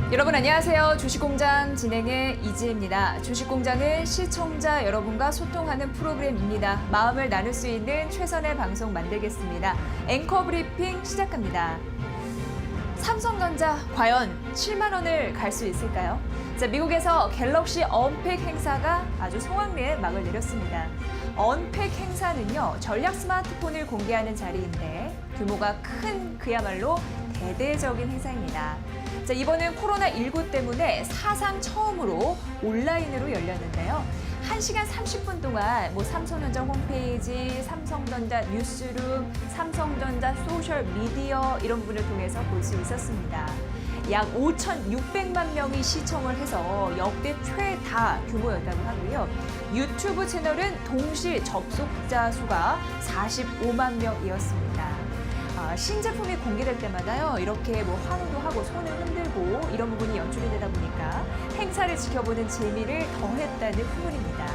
여러분 안녕하세요. 주식공장 진행의 이지혜입니다. 주식공장은 시청자 여러분과 소통하는 프로그램입니다. 마음을 나눌 수 있는 최선의 방송 만들겠습니다. 앵커 브리핑 시작합니다. 삼성전자 과연 7만 원을 갈 수 있을까요? 자, 미국에서 갤럭시 언팩 행사가 아주 성황리에 막을 내렸습니다. 언팩 행사는요, 전략 스마트폰을 공개하는 자리인데 규모가 큰 그야말로 대대적인 행사입니다. 자, 이번은 코로나19 때문에 사상 처음으로 온라인으로 열렸는데요. 1시간 30분 동안 삼성전자 홈페이지, 삼성전자 뉴스룸, 삼성전자 소셜 미디어 이런 부분을 통해서 볼 수 있었습니다. 약 5,600만 명이 시청을 해서 역대 최다 규모였다고 하고요. 유튜브 채널은 동시 접속자 수가 45만 명이었습니다. 신제품이 공개될 때마다요, 이렇게 환호도 하고 손을 흔들고 이런 부분이 연출이 되다 보니까 행사를 지켜보는 재미를 더했다는 후문입니다.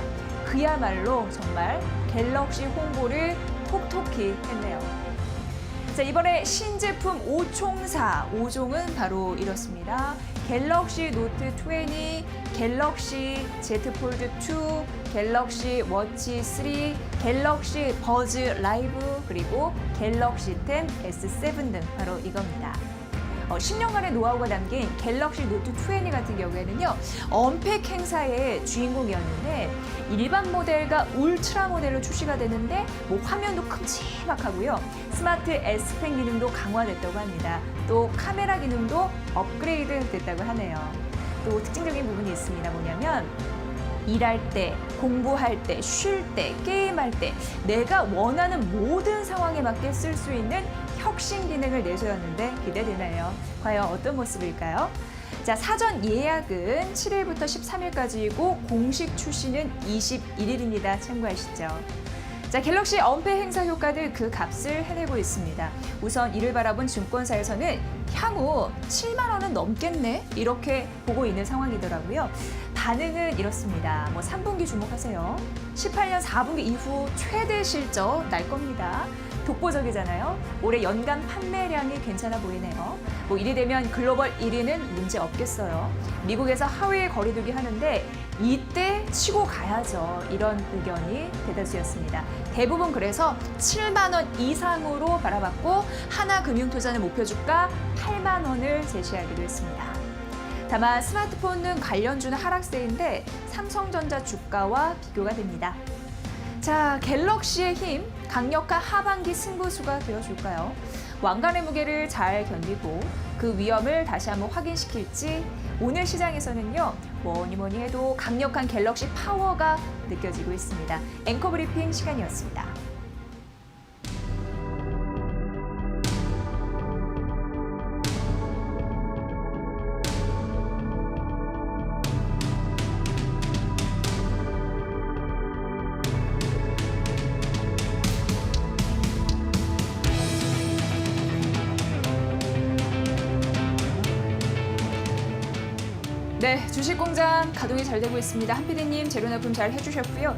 그야말로 정말 갤럭시 홍보를 톡톡히 했네요. 자, 이번에 신제품 5총사, 5종은 바로 이렇습니다. 갤럭시 노트 20, 갤럭시 Z 폴드 2, 갤럭시 워치 3, 갤럭시 버즈 라이브, 그리고 갤럭시 10 S7 등 바로 이겁니다. 10년간의 노하우가 담긴 갤럭시 노트 20 같은 경우에는요, 언팩 행사의 주인공이었는데 일반 모델과 울트라 모델로 출시가 되는데 화면도 큼지막하고요. 스마트 S 펜 기능도 강화됐다고 합니다. 또 카메라 기능도 업그레이드 됐다고 하네요. 또 특징적인 부분이 있습니다. 뭐냐면 일할 때, 공부할 때, 쉴 때, 게임할 때 내가 원하는 모든 상황에 맞게 쓸 수 있는 혁신 기능을 내세웠는데 기대되나요? 과연 어떤 모습일까요? 자, 사전 예약은 7일부터 13일까지이고 공식 출시는 21일입니다. 참고하시죠. 자, 갤럭시 언팩 행사 효과들 그 값을 해내고 있습니다. 우선 이를 바라본 증권사에서는 향후 7만 원은 넘겠네? 이렇게 보고 있는 상황이더라고요. 반응은 이렇습니다. 3분기 주목하세요. 18년 4분기 이후 최대 실적 날 겁니다. 독보적이잖아요. 올해 연간 판매량이 괜찮아 보이네요. 이리 되면 글로벌 1위는 문제 없겠어요. 미국에서 하위에 거리두기 하는데 이때 치고 가야죠. 이런 의견이 대다수였습니다. 대부분 그래서 7만 원 이상으로 바라봤고 하나금융투자는 목표 주가 8만 원을 제시하기도 했습니다. 다만 스마트폰은 관련주는 하락세인데 삼성전자 주가와 비교가 됩니다. 자, 갤럭시의 힘, 강력한 하반기 승부수가 되어줄까요? 왕관의 무게를 잘 견디고 그 위험을 다시 한번 확인시킬지 오늘 시장에서는요, 뭐니 해도 강력한 갤럭시 파워가 느껴지고 있습니다. 앵커 브리핑 시간이었습니다. 네, 주식공장 가동이 잘 되고 있습니다. 한 PD님 재료 납품 잘 해주셨고요.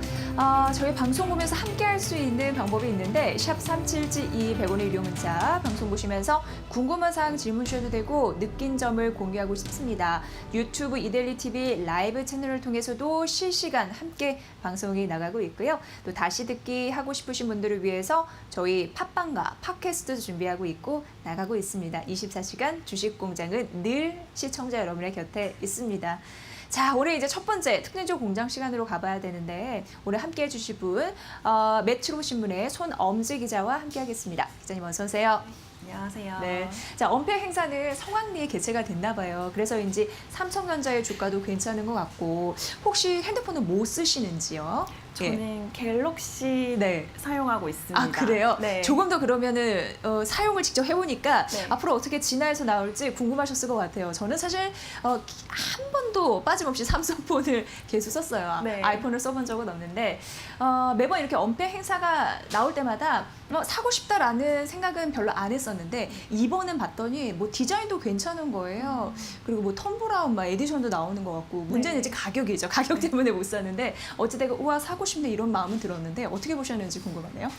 저희 방송 보면서 함께 할 수 있는 방법이 있는데 샵 3772 100원의 유료 문자 방송 보시면서 궁금한 사항 질문 주셔도 되고 느낀 점을 공유하고 싶습니다. 유튜브 이데일리 TV 라이브 채널을 통해서도 실시간 함께 방송이 나가고 있고요. 또 다시 듣기 하고 싶으신 분들을 위해서 저희 팟빵과 팟캐스트 준비하고 있고 나가고 있습니다. 24시간 주식공장은 늘 시청자 여러분의 곁에 있습니다. 자, 올해 이제 첫 번째 특례조 공장 시간으로 가봐야 되는데 오늘 함께해 주실 분 매트로 신문의 손엄지 기자와 함께하겠습니다. 기자님 어서 오세요. 안녕하세요. 네, 자, 언팩 행사는 성황리에 개최가 됐나 봐요. 그래서인지 삼성전자의 주가도 괜찮은 것 같고 혹시 핸드폰은 뭐 쓰시는지요? 저는 갤럭시 네. 사용하고 있습니다. 아, 그래요? 네. 조금 더 그러면은 사용을 직접 해보니까 네. 앞으로 어떻게 진화해서 나올지 궁금하셨을 것 같아요. 저는 사실 한 번도 빠짐없이 삼성폰을 계속 썼어요. 네. 아이폰을 써본 적은 없는데 매번 이렇게 언팩 행사가 나올 때마다 사고 싶다라는 생각은 별로 안 했었는데 이번엔 봤더니 디자인도 괜찮은 거예요. 그리고 톰 브라운 에디션도 나오는 것 같고 문제는 네. 이제 가격이죠. 가격 때문에 못 샀는데 어찌되건 우와 사고 싶네 이런 마음은 들었는데 어떻게 보셨는지 궁금하네요.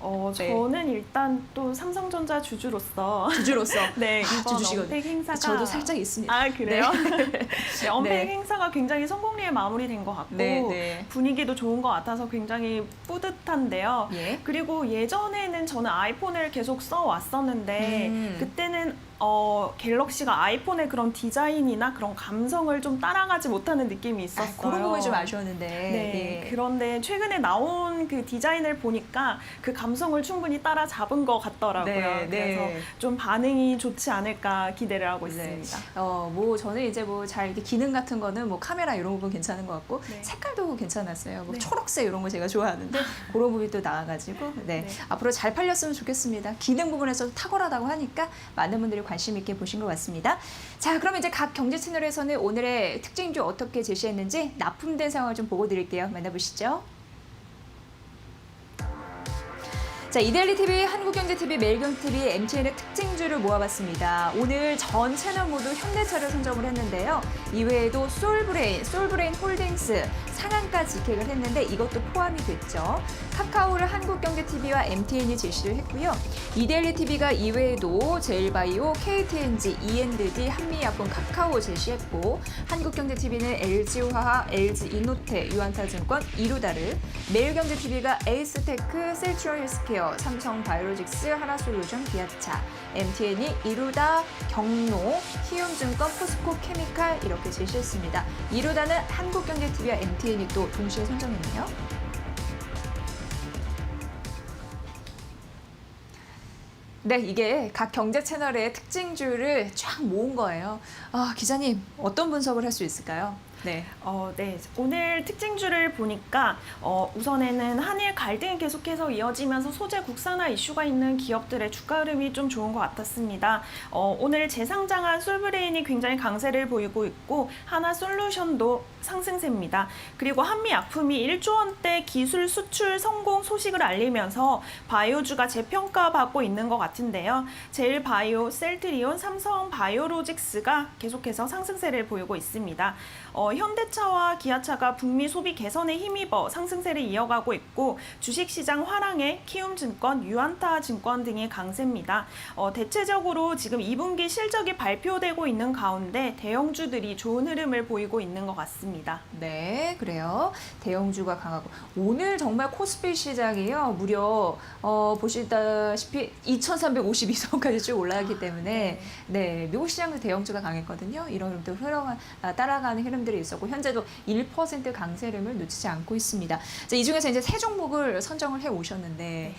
네. 저는 일단 또 삼성전자 주주로서 주주로서 네, 이번 주주시거든요. 언팩 행사가 저도 살짝 있습니다. 아, 그래요? 네, 언팩 네. 행사가 굉장히 성공리에 마무리된 것 같고 네. 분위기도 좋은 것 같아서 굉장히 뿌듯한데요. 예. 그리고 예전에는 저는 아이폰을 계속 써왔었는데 그때는 갤럭시가 아이폰의 그런 디자인이나 그런 감성을 좀 따라가지 못하는 느낌이 있었어요. 그런 부분이 좀 아쉬웠는데. 네, 예. 그런데 최근에 나온 그 디자인을 보니까 그 감성을 충분히 따라잡은 것 같더라고요. 네, 그래서 네. 좀 반응이 좋지 않을까 기대를 하고 네. 있습니다. 뭐 저는 이제 뭐 잘 이렇게 기능 같은 거는 뭐 카메라 이런 부분 괜찮은 것 같고 네. 색깔도 괜찮았어요. 뭐 네. 초록색 이런 거 제가 좋아하는데 그런 부분이 또 나와가지고 네. 네. 앞으로 잘 팔렸으면 좋겠습니다. 기능 부분에서 탁월하다고 하니까 많은 분들이 관심 있게 보신 것 같습니다. 자, 그럼 이제 각 경제 채널에서는 오늘의 특징주 어떻게 제시했는지 납품된 상황을 좀 보고 드릴게요. 만나보시죠. 자, 이데일리TV, 한국경제TV, 매일경TV, MTN의 특징주를 모아봤습니다. 오늘 전 채널 모두 현대차를 선정을 했는데요. 이외에도 솔브레인 홀딩스 상한가 직행을 했는데 이것도 포함이 됐죠. 카카오를 한국경제TV와 MTN이 제시를 했고요. 이데일리TV가 이외에도 제일바이오, KTNG, E&D, 한미약품, 카카오 제시했고 한국경제TV는 LG화학, LG이노텍, 유안타증권, 이루다를, 매일경제TV가 에이스테크, 셀트리온헬스케어, 삼성바이오로직스, 하나솔루션, 기아차, MTN이 이루다, 경로, 키움증권, 포스코케미칼 이렇게 제시했습니다. 이루다는 한국경제TV와 MTN이 또 동시에 선정했네요. 네, 이게 각 경제 채널의 특징주를 쫙 모은 거예요. 기자님, 어떤 분석을 할 수 있을까요? 네. 네. 오늘 특징주를 보니까 우선에는 한일 갈등이 계속해서 이어지면서 소재 국산화 이슈가 있는 기업들의 주가 흐름이 좀 좋은 것 같았습니다. 오늘 재상장한 솔브레인이 굉장히 강세를 보이고 있고 하나솔루션도 상승세입니다. 그리고 한미약품이 1조 원대 기술 수출 성공 소식을 알리면서 바이오주가 재평가받고 있는 것 같은데요. 제일바이오, 셀트리온, 삼성바이오로직스가 계속해서 상승세를 보이고 있습니다. 현대차와 기아차가 북미 소비 개선에 힘입어 상승세를 이어가고 있고 주식시장 화랑에 키움증권, 유안타증권 등이 강세입니다. 대체적으로 지금 2분기 실적이 발표되고 있는 가운데 대형주들이 좋은 흐름을 보이고 있는 것 같습니다. 네, 그래요. 대형주가 강하고 오늘 정말 코스피 시장이요. 무려 보시다시피 2,352선까지 쭉 올라가기 때문에 네, 미국 시장도 대형주가 강했거든요. 이런 흐름도 따라가는 흐름들이 있었고 현재도 1% 강세 흐름을 놓치지 않고 있습니다. 자, 이 중에서 이제 세 종목을 선정을 해 오셨는데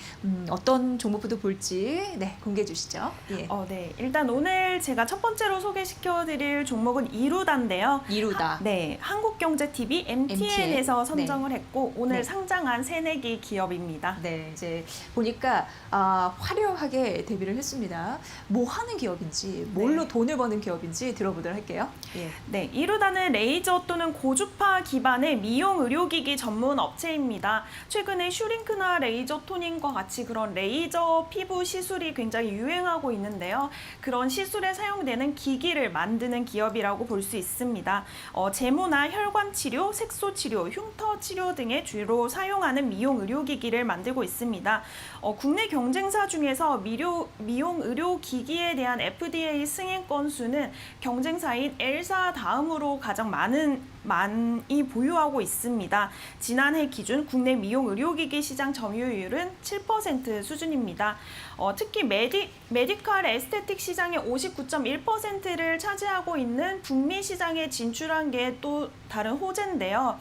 어떤 종목부터 볼지 네, 공개해 주시죠. 예. 네. 일단 오늘 제가 첫 번째로 소개시켜드릴 종목은 이루다인데요. 이루다. 네. 한국경제TV, MTN에서 선정을 했고 오늘 네. 상장한 새내기 기업입니다. 네, 이제 보니까 화려하게 데뷔를 했습니다. 뭐 하는 기업인지, 뭘로 돈을 버는 기업인지 들어보도록 할게요. 예. 네, 이루다는 레이저 또는 고주파 기반의 미용 의료기기 전문 업체입니다. 최근에 슈링크나 레이저 토닝과 같이 그런 레이저 피부 시술이 굉장히 유행하고 있는데요. 그런 시술에 사용되는 기기를 만드는 기업이라고 볼 수 있습니다. 제모나 혈관 치료, 색소 치료, 흉터 치료 등에 주로 사용하는 미용 의료기기를 만들고 있습니다. 국내 경쟁사 중에서 미용 의료기기에 대한 FDA 승인 건수는 경쟁사인 엘사 다음으로 가장 많이 보유하고 있습니다. 지난해 기준 국내 미용 의료기기 시장 점유율은 7% 수준입니다. 특히 메디컬 에스테틱 시장의 59.1%를 차지하고 있는 북미 시장에 진출한 게 또 다른 호재인데요.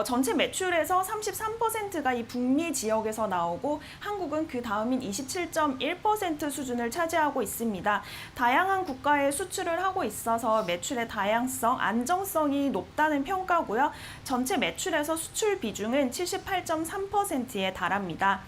전체 매출에서 33%가 이 북미 지역에서 나오고 한국은 그 다음인 27.1% 수준을 차지하고 있습니다. 다양한 국가에 수출을 하고 있어서 매출의 다양성, 안정성이 높다는 평가고요. 전체 매출에서 수출 비중은 78.3%에 달합니다.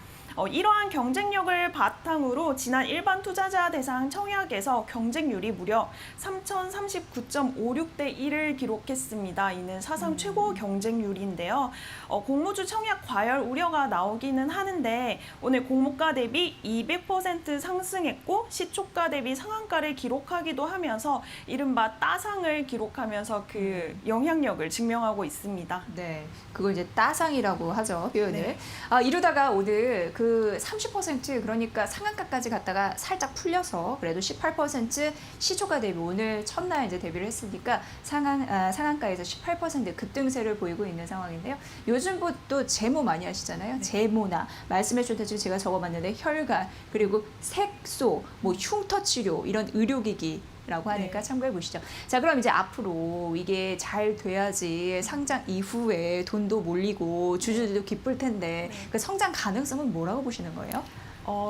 이러한 경쟁력을 바탕으로 지난 일반 투자자 대상 청약에서 경쟁률이 무려 3,039.56대 1을 기록했습니다. 이는 사상 최고 경쟁률인데요. 공모주 청약 과열 우려가 나오기는 하는데 오늘 공모가 대비 200% 상승했고 시초가 대비 상한가를 기록하기도 하면서 이른바 따상을 기록하면서 그 영향력을 증명하고 있습니다. 네, 그걸 이제 따상이라고 하죠, 표현을. 네. 이러다가 오늘 그 30% 그러니까 상한가까지 갔다가 살짝 풀려서 그래도 18% 시초가 대비 오늘 첫날 이제 데뷔를 했으니까 상한가에서 18% 급등세를 보이고 있는 상황인데요. 요즘 또 제모 많이 하시잖아요. 제모나 말씀해 주셨듯이 제가 적어봤는데 혈관 그리고 색소, 뭐 흉터 치료 이런 의료기기 라고 하니까 참고해 보시죠. 자, 그럼 이제 앞으로 이게 잘 돼야지 상장 이후에 돈도 몰리고 주주들도 기쁠 텐데 그 성장 가능성은 뭐라고 보시는 거예요?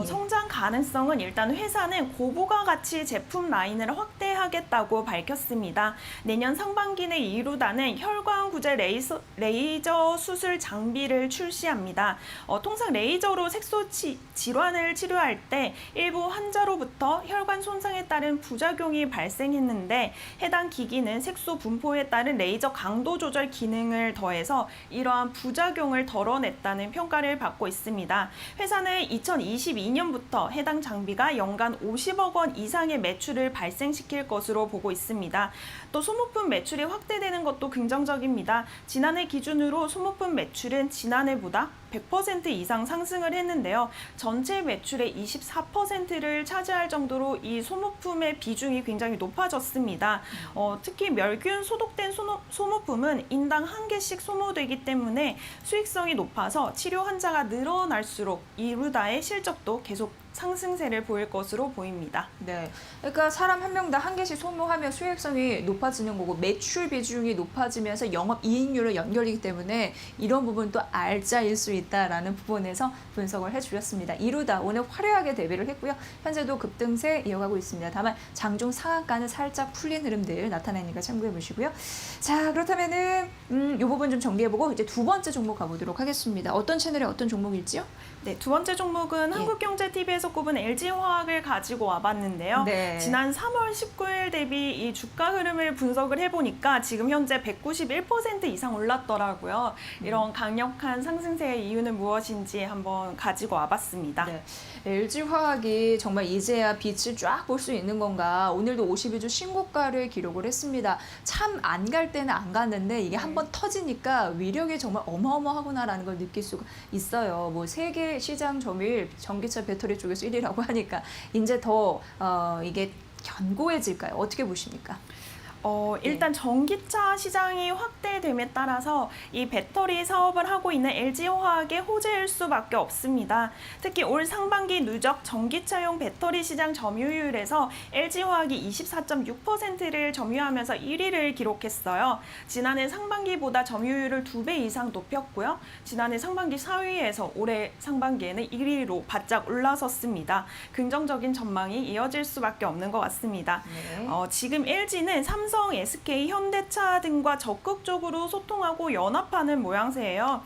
예. 성장 가능성은 일단 회사는 고부가 가치 제품 라인을 확대하겠다고 밝혔습니다. 내년 상반기 내 이루다는 혈관 구제 레이저 수술 장비를 출시합니다. 통상 레이저로 색소 질환을 치료할 때 일부 환자로부터 혈관 손상에 따른 부작용이 발생했는데 해당 기기는 색소 분포에 따른 레이저 강도 조절 기능을 더해서 이러한 부작용을 덜어냈다는 평가를 받고 있습니다. 회사는 2022년부터 해당 장비가 연간 50억 원 이상의 매출을 발생시킬 것으로 보고 있습니다. 또 소모품 매출이 확대되는 것도 긍정적입니다. 지난해 기준으로 소모품 매출은 지난해보다 100% 이상 상승을 했는데요. 전체 매출의 24%를 차지할 정도로 이 소모품의 비중이 굉장히 높아졌습니다. 특히 멸균 소독된 소모품은 인당 1개씩 소모되기 때문에 수익성이 높아서 치료 환자가 늘어날수록 이루다의 실적도 계속 상승세를 보일 것으로 보입니다. 네, 그러니까 사람 한 명당 1개씩 소모하면 수익성이 높아지는 거고 매출 비중이 높아지면서 영업 이익률을 연결이기 때문에 이런 부분도 알짜일 수 있다라는 부분에서 분석을 해주셨습니다. 이루다 오늘 화려하게 데뷔를 했고요. 현재도 급등세 이어가고 있습니다. 다만 장중 상한가는 살짝 풀린 흐름들 나타나니까 참고해 보시고요. 자, 그렇다면은 이 부분 좀 정리해보고 이제 두 번째 종목 가보도록 하겠습니다. 어떤 채널의 어떤 종목일지요? 네, 두 번째 종목은 한국경제TV에서 꼽은 LG화학을 가지고 와봤는데요. 네. 지난 3월 19일 대비 이 주가 흐름을 분석을 해보니까 지금 현재 191% 이상 올랐더라고요. 이런 강력한 상승세의 이유는 무엇인지 한번 가지고 와봤습니다. 네. LG화학이 정말 이제야 빛을 쫙 볼 수 있는 건가. 오늘도 52주 신고가를 기록을 했습니다. 참 안 갈 때는 안 갔는데 이게 한번 터지니까 위력이 정말 어마어마하구나라는 걸 느낄 수가 있어요. 뭐 세계 시장 점유율 전기차 배터리 쪽에서 1위라고 하니까 이제 더 이게 견고해질까요? 어떻게 보십니까? 일단 전기차 시장이 확대됨에 따라서 이 배터리 사업을 하고 있는 LG화학의 호재일 수밖에 없습니다. 특히 올 상반기 누적 전기차용 배터리 시장 점유율에서 LG화학이 24.6%를 점유하면서 1위를 기록했어요. 지난해 상반기보다 점유율을 2배 이상 높였고요. 지난해 상반기 4위에서 올해 상반기에는 1위로 바짝 올라섰습니다. 긍정적인 전망이 이어질 수밖에 없는 것 같습니다. 네. 지금 LG는 삼성, SK, 현대차 등과 적극적으로 소통하고 연합하는 모양새예요.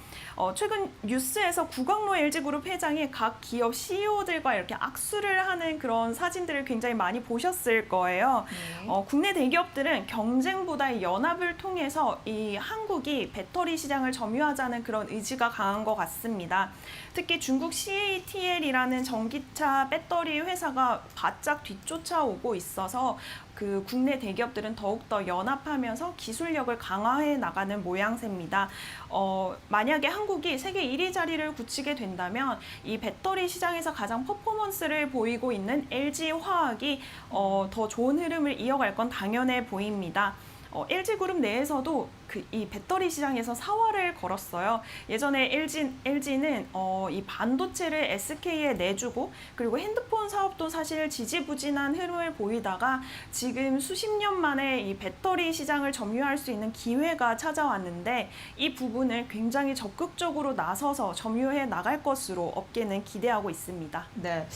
최근 뉴스에서 구광로 LG그룹 회장이 각 기업 CEO들과 이렇게 악수를 하는 그런 사진들을 굉장히 많이 보셨을 거예요. 네. 국내 대기업들은 경쟁보다 연합을 통해서 이 한국이 배터리 시장을 점유하자는 그런 의지가 강한 것 같습니다. 특히 중국 CATL이라는 전기차 배터리 회사가 바짝 뒤쫓아오고 있어서 그 국내 대기업들은 더욱더 연합하면서 기술력을 강화해 나가는 모양새입니다. 만약에 한국이 세계 1위 자리를 굳히게 된다면 이 배터리 시장에서 가장 퍼포먼스를 보이고 있는 LG화학이 더 좋은 흐름을 이어갈 건 당연해 보입니다. LG그룹 내에서도 이 배터리 시장에서 사활을 걸었어요. 예전에 LG는 이 반도체를 SK에 내주고 그리고 핸드폰 사업도 사실 지지부진한 흐름을 보이다가 지금 수십 년 만에 이 배터리 시장을 점유할 수 있는 기회가 찾아왔는데 이 부분을 굉장히 적극적으로 나서서 점유해 나갈 것으로 업계는 기대하고 있습니다. 네.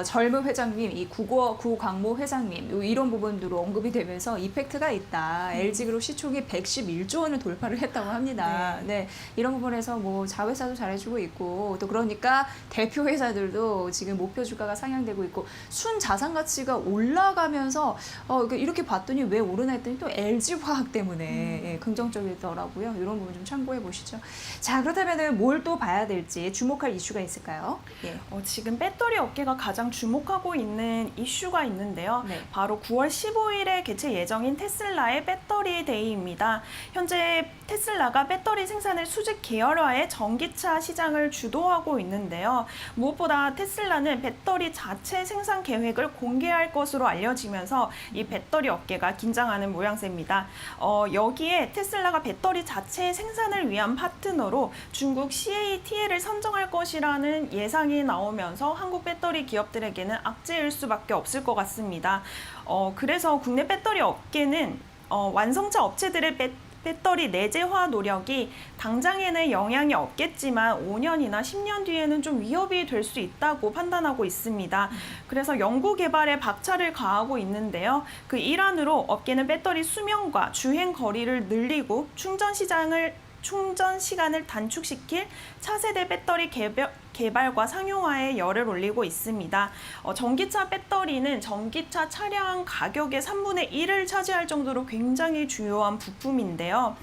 젊은 회장님, 이 구광모 회장님 이런 부분으로 언급이 되면서 이펙트가 있다. LG그룹 시총이 111조 원을 돌파를 했다고 합니다. 네. 이런 부분에서 뭐 자회사도 잘해주고 있고 또 그러니까 대표 회사들도 지금 목표 주가가 상향되고 있고 순 자산 가치가 올라가면서 이렇게 봤더니 왜 오르나 했더니 또 LG화학 때문에 예, 긍정적이더라고요. 이런 부분 좀 참고해 보시죠. 자, 그렇다면은 뭘 또 봐야 될지 주목할 이슈가 있을까요? 예. 지금 배터리 업계가 가장 주목하고 있는 이슈가 있는데요. 네. 바로 9월 15일에 개최 예정인 테슬라의 배터리 데이입니다. 현재 테슬라가 배터리 생산을 수직 계열화해 전기차 시장을 주도하고 있는데요. 무엇보다 테슬라는 배터리 자체 생산 계획을 공개할 것으로 알려지면서 이 배터리 업계가 긴장하는 모양새입니다. 여기에 테슬라가 배터리 자체 생산을 위한 파트너로 중국 CATL을 선정할 것이라는 예상이 나오면서 한국 배터리 기업들에게는 악재일 수밖에 없을 것 같습니다. 그래서 국내 배터리 업계는 완성차 업체들의 배터리 내재화 노력이 당장에는 영향이 없겠지만 5년이나 10년 뒤에는 좀 위협이 될 수 있다고 판단하고 있습니다. 그래서 연구 개발에 박차를 가하고 있는데요. 그 일환으로 업계는 배터리 수명과 주행 거리를 늘리고 충전 시간을 단축시킬 차세대 배터리 개발과 상용화에 열을 올리고 있습니다. 전기차 배터리는 전기차 차량 가격의 3분의 1을 차지할 정도로 굉장히 주요한 부품인데요.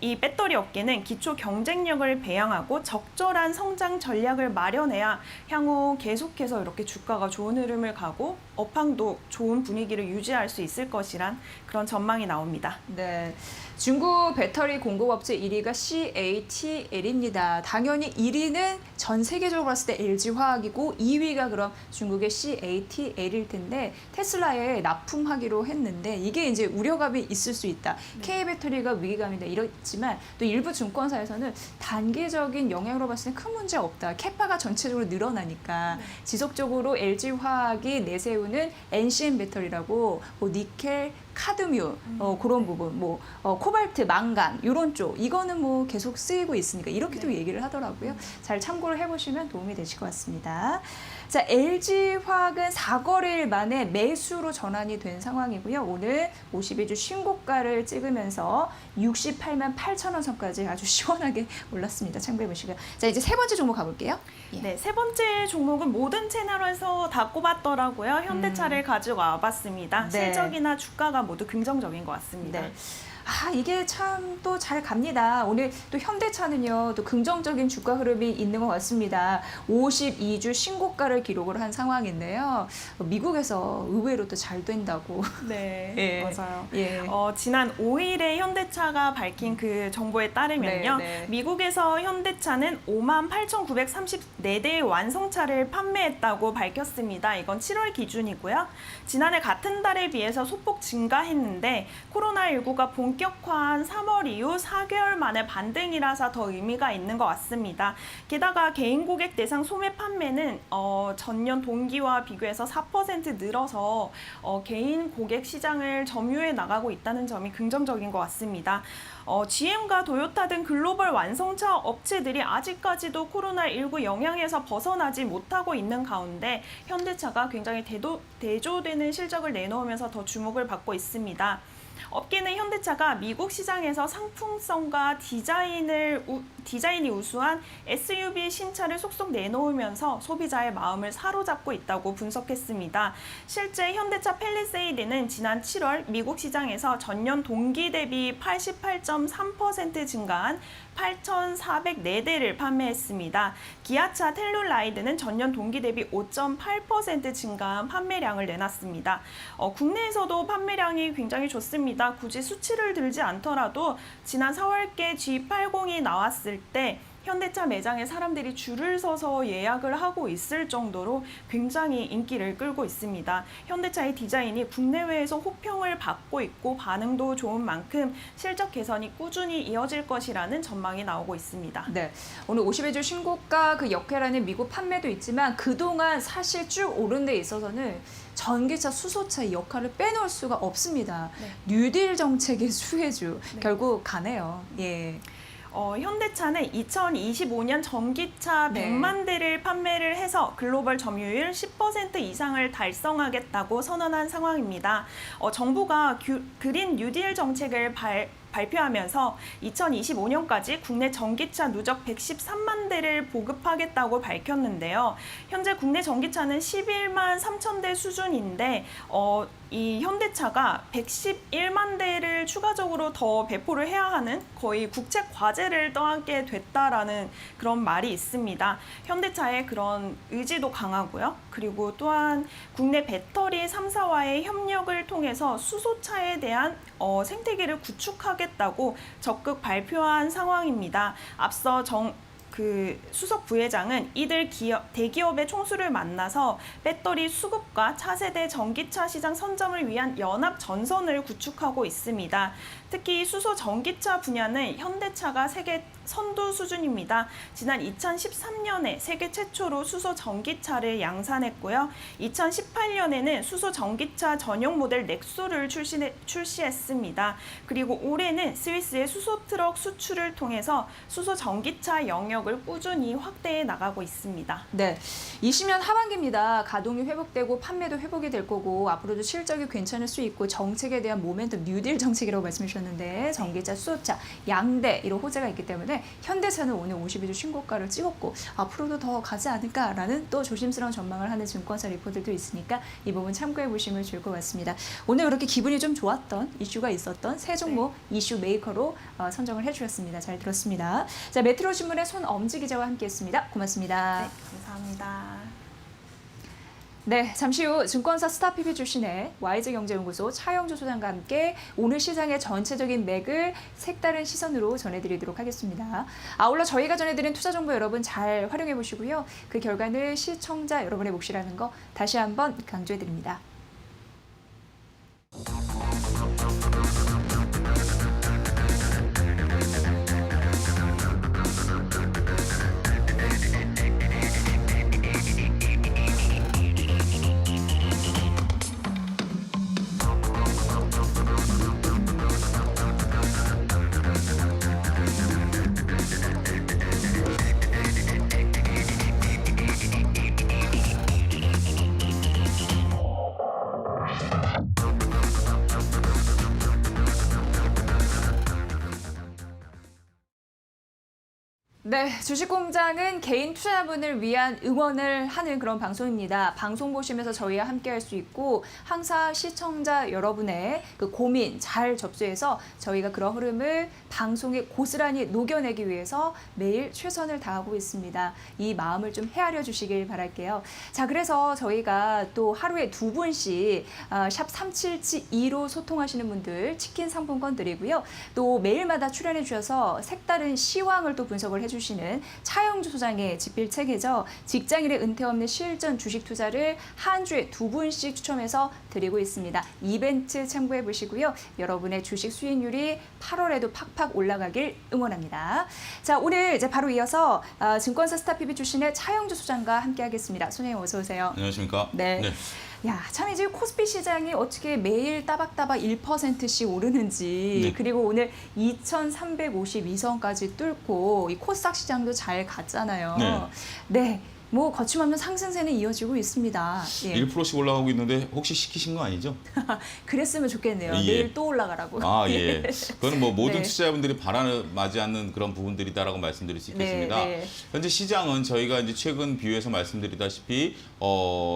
이 배터리 업계는 기초 경쟁력을 배양하고 적절한 성장 전략을 마련해야 향후 계속해서 이렇게 주가가 좋은 흐름을 가고 업황도 좋은 분위기를 유지할 수 있을 것이란 그런 전망이 나옵니다. 네, 중국 배터리 공급업체 1위가 CATL입니다. 당연히 1위는 전 세계적으로 봤을 때 LG화학이고 2위가 그럼 중국의 CATL일 텐데 테슬라에 납품하기로 했는데 이게 이제 우려감이 있을 수 있다. K배터리가 위기감이다 이렇지만 또 일부 증권사에서는 단기적인 영향으로 봤을 때 큰 문제 없다. 캐파가 전체적으로 늘어나니까 지속적으로 LG화학이 내세우는 NCM 배터리라고 뭐 니켈, 카드뮴 그런 부분, 코발트, 망간 이런 쪽 이거는 뭐 계속 쓰이고 있으니까 이렇게도 얘기를 하더라고요. 잘 참고를 해보시면 도움이 되실 것 같습니다. 자, LG화학은 4거래일 만에 매수로 전환이 된 상황이고요. 오늘 52주 신고가를 찍으면서 68만 8천 원 선까지 아주 시원하게 올랐습니다. 참고해 보시고요. 자, 이제 세 번째 종목 가볼게요. 예. 네, 세 번째 종목은 모든 채널에서 다 꼽았더라고요. 현대차를 가지고 와봤습니다. 네. 실적이나 주가가 모두 긍정적인 것 같습니다. 네. 이게 참 또 잘 갑니다. 오늘 또 현대차는요, 또 긍정적인 주가 흐름이 있는 것 같습니다. 52주 신고가를 기록을 한 상황인데요. 미국에서 의외로 또 잘 된다고. 네, 예. 맞아요. 예. 지난 5일에 현대차가 밝힌 그 정보에 따르면요. 네, 네. 미국에서 현대차는 58,934대의 완성차를 판매했다고 밝혔습니다. 이건 7월 기준이고요. 지난해 같은 달에 비해서 소폭 증가했는데 코로나19가 본격화한 3월 이후 4개월 만에 반등이라서 더 의미가 있는 것 같습니다. 게다가 개인 고객 대상 소매 판매는 전년 동기와 비교해서 4% 늘어서 개인 고객 시장을 점유해 나가고 있다는 점이 긍정적인 것 같습니다. GM과 도요타 등 글로벌 완성차 업체들이 아직까지도 코로나19 영향에서 벗어나지 못하고 있는 가운데 현대차가 굉장히 대조되는 실적을 내놓으면서 더 주목을 받고 있습니다. 업계는 현대차가 미국 시장에서 상품성과 디자인이 우수한 SUV 신차를 속속 내놓으면서 소비자의 마음을 사로잡고 있다고 분석했습니다. 실제 현대차 팰리세이드는 지난 7월 미국 시장에서 전년 동기 대비 88.3% 증가한 8,404대를 판매했습니다. 기아차 텔룰라이드는 전년 동기 대비 5.8% 증가한 판매량을 내놨습니다. 국내에서도 판매량이 굉장히 좋습니다. 굳이 수치를 들지 않더라도 지난 4월께 G80이 나왔을 때 현대차 매장에 사람들이 줄을 서서 예약을 하고 있을 정도로 굉장히 인기를 끌고 있습니다. 현대차의 디자인이 국내외에서 호평을 받고 있고 반응도 좋은 만큼 실적 개선이 꾸준히 이어질 것이라는 전망이 나오고 있습니다. 네, 오늘 52주 신고가 그 역회라는 미국 판매도 있지만 그동안 사실 쭉 오른 데 있어서는 전기차, 수소차의 역할을 빼놓을 수가 없습니다. 네. 뉴딜 정책의 수혜주 결국 가네요. 예. 현대차는 2025년 전기차 네. 100만 대를 판매를 해서 글로벌 점유율 10% 이상을 달성하겠다고 선언한 상황입니다. 정부가 그린 뉴딜 정책을 발표하면서 2025년까지 국내 전기차 누적 113만 대를 보급하겠다고 밝혔는데요. 현재 국내 전기차는 11만 3천 대 수준인데 이 현대차가 111만 대를 추가적으로 더 배포를 해야 하는 거의 국책 과제를 떠안게 됐다라는 그런 말이 있습니다. 현대차의 그런 의지도 강하고요. 그리고 또한 국내 배터리 3사와의 협력을 통해서 수소차에 대한 생태계를 구축하게 하겠다고 적극 발표한 상황입니다. 앞서 수석 부회장은 이들 대기업의 총수를 만나서 배터리 수급과 차세대 전기차 시장 선점을 위한 연합 전선을 구축하고 있습니다. 특히 수소 전기차 분야는 현대차가 세계 선두 수준입니다. 지난 2013년에 세계 최초로 수소 전기차를 양산했고요. 2018년에는 수소 전기차 전용 모델 넥소를 출시했습니다. 그리고 올해는 스위스의 수소 트럭 수출을 통해서 수소 전기차 영역을 꾸준히 확대해 나가고 있습니다. 네, 20년 하반기입니다. 가동이 회복되고 판매도 회복이 될 거고 앞으로도 실적이 괜찮을 수 있고 정책에 대한 모멘텀 뉴딜 정책이라고 말씀해 주셨는데 전기차, 수소차, 양대 이런 호재가 있기 때문에 현대차는 오늘 52주 신고가를 찍었고 앞으로도 더 가지 않을까라는 또 조심스러운 전망을 하는 증권사 리포트도 있으니까 이 부분 참고해 보시면 좋을 것 같습니다. 오늘 그렇게 기분이 좀 좋았던 이슈가 있었던 세 종목 이슈 메이커로 선정을 해주셨습니다. 잘 들었습니다. 자, 메트로 신문의 손엄지 기자와 함께했습니다. 고맙습니다. 네, 감사합니다. 네, 잠시 후 증권사 스타피비 출신의 YG경제연구소 차영주 소장과 함께 오늘 시장의 전체적인 맥을 색다른 시선으로 전해드리도록 하겠습니다. 아울러 저희가 전해드린 투자 정보 여러분 잘 활용해 보시고요. 그 결과는 시청자 여러분의 몫이라는 거 다시 한번 강조해드립니다. 네, 주식공장은 개인 투자분을 위한 응원을 하는 그런 방송입니다. 방송 보시면서 저희와 함께할 수 있고 항상 시청자 여러분의 그 고민 잘 접수해서 저희가 그런 흐름을 방송에 고스란히 녹여내기 위해서 매일 최선을 다하고 있습니다. 이 마음을 좀 헤아려 주시길 바랄게요. 자, 그래서 저희가 또 하루에 2분씩 샵 3772로 소통하시는 분들 치킨 상품권 드리고요. 또 매일마다 출연해 주셔서 색다른 시황을 또 분석을 해주시는 차영주 소장의 집필체계죠. 직장인의 은퇴 없는 실전 주식 투자를 한 주에 2분씩 추첨해서 드리고 있습니다. 이벤트 참고해 보시고요. 여러분의 주식 수익률이 8월에도 팍팍 올라가길 응원합니다. 자, 오늘 이제 바로 이어서 증권사 스타피비 출신의 차영주 소장과 함께하겠습니다. 소장님 어서 오세요. 안녕하십니까? 네. 야, 참 이제 코스피 시장이 어떻게 매일 따박따박 1%씩 오르는지 네. 그리고 오늘 2,352선까지 뚫고 이 코스닥 시장도 잘 갔잖아요. 네. 뭐 거침없는 상승세는 이어지고 있습니다. 예. 1%씩 올라가고 있는데 혹시 시키신 거 아니죠? 그랬으면 좋겠네요. 예. 내일 또 올라가라고. 아, 예. 그거는 뭐 모든 네. 투자자분들이 바라지 않는 그런 부분들이다라고 말씀드릴 수 있겠습니다. 네. 현재 시장은 저희가 이제 최근 비유해서 말씀드리다시피